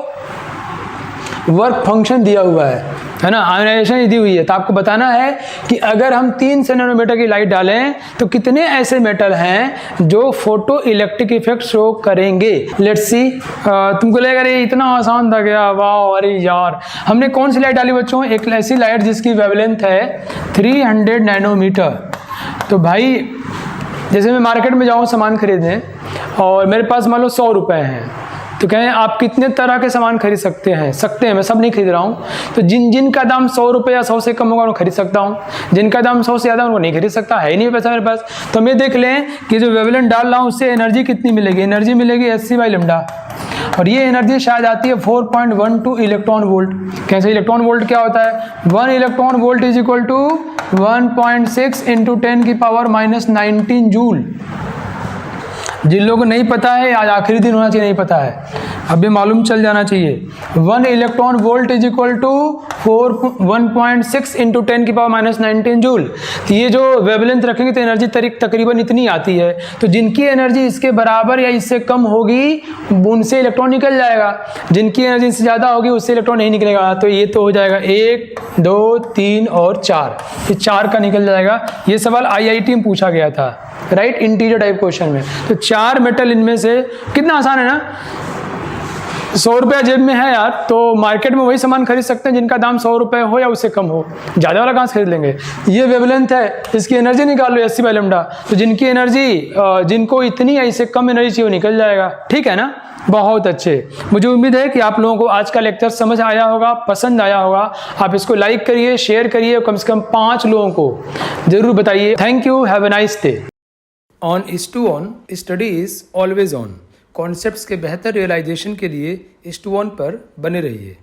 वर्क फंक्शन दिया हुआ है ना, आयोनाइजेशन दी हुई है। तो आपको बताना है कि अगर हम 300 नैनोमीटर की लाइट डालें तो कितने ऐसे मेटल हैं जो फोटो इलेक्ट्रिक इफेक्ट शो करेंगे। Let's see. तुमको लगेगा अरे इतना आसान था क्या, वाह अरे यार। हमने कौन सी लाइट डाली बच्चों, एक ऐसी लाइट जिसकी वेवलेंथ है 300 नैनोमीटर। तो भाई जैसे मैं मार्केट में जाऊँ सामान खरीदने और मेरे पास मान लो 100 रुपये हैं, तो कहें आप कितने तरह के सामान खरीद सकते हैं, मैं सब नहीं खरीद रहा हूँ। तो जिनका दाम 100 रुपये या 100 से कम होगा उनको खरीद सकता हूँ, जिनका दाम 100 से ज़्यादा उनको नहीं खरीद सकता, है ही नहीं पैसा मेरे पास। तो मैं देख लें कि जो वेवलेंथ डाल रहा हूँ उससे एनर्जी कितनी मिलेगी, एनर्जी मिलेगी Hc/λ। और ये एनर्जी शायद आती है 4.12 इलेक्ट्रॉन वोल्ट। कैसे? इलेक्ट्रॉन वोल्ट क्या होता है? 1 electron volt is equal to 1.6 into 10 की पावर -19 जूल। जिन लोगों को नहीं पता है, आज आखिरी दिन होना चाहिए, नहीं पता है अभी मालूम चल जाना चाहिए। 1 electron volt is equal to 1.6 into 10 की पावर -19 जूल। तो ये जो वेवलेंथ रखेंगे तो एनर्जी तकरीबन इतनी आती है। तो जिनकी एनर्जी इसके बराबर या इससे कम होगी उनसे इलेक्ट्रॉन निकल जाएगा, जिनकी एनर्जी इससे ज़्यादा होगी उससे इलेक्ट्रॉन नहीं निकलेगा। तो ये तो हो जाएगा 1, 2, 3 और 4, ये 4 का निकल जाएगा। ये सवाल IIT में पूछा गया था, राइट, इंटीजर टाइप क्वेश्चन में। तो 4 मेटल इनमें से, कितना आसान है ना। 100 रुपया जेब में है यार, तो मार्केट में वही सामान खरीद सकते हैं जिनका दाम 100 रुपये हो या उससे कम हो, ज़्यादा वाला कहाँ से खरीद लेंगे। ये वेवलेंथ है, इसकी एनर्जी निकाल लो 80 बाई लैम्डा, तो जिनकी एनर्जी जिनको इतनी या इससे कम एनर्जी चाहिए वो निकल जाएगा। ठीक है ना, बहुत अच्छे। मुझे उम्मीद है कि आप लोगों को आज का लेक्चर समझ आया होगा, पसंद आया होगा। आप इसको लाइक करिए, शेयर करिए, कम से कम 5 लोगों को जरूर बताइए। Thank you, have a nice day. On IS2ON study is always on. Concepts के बेहतर रियलाइजेशन के लिए IS2ON पर बने रहिए।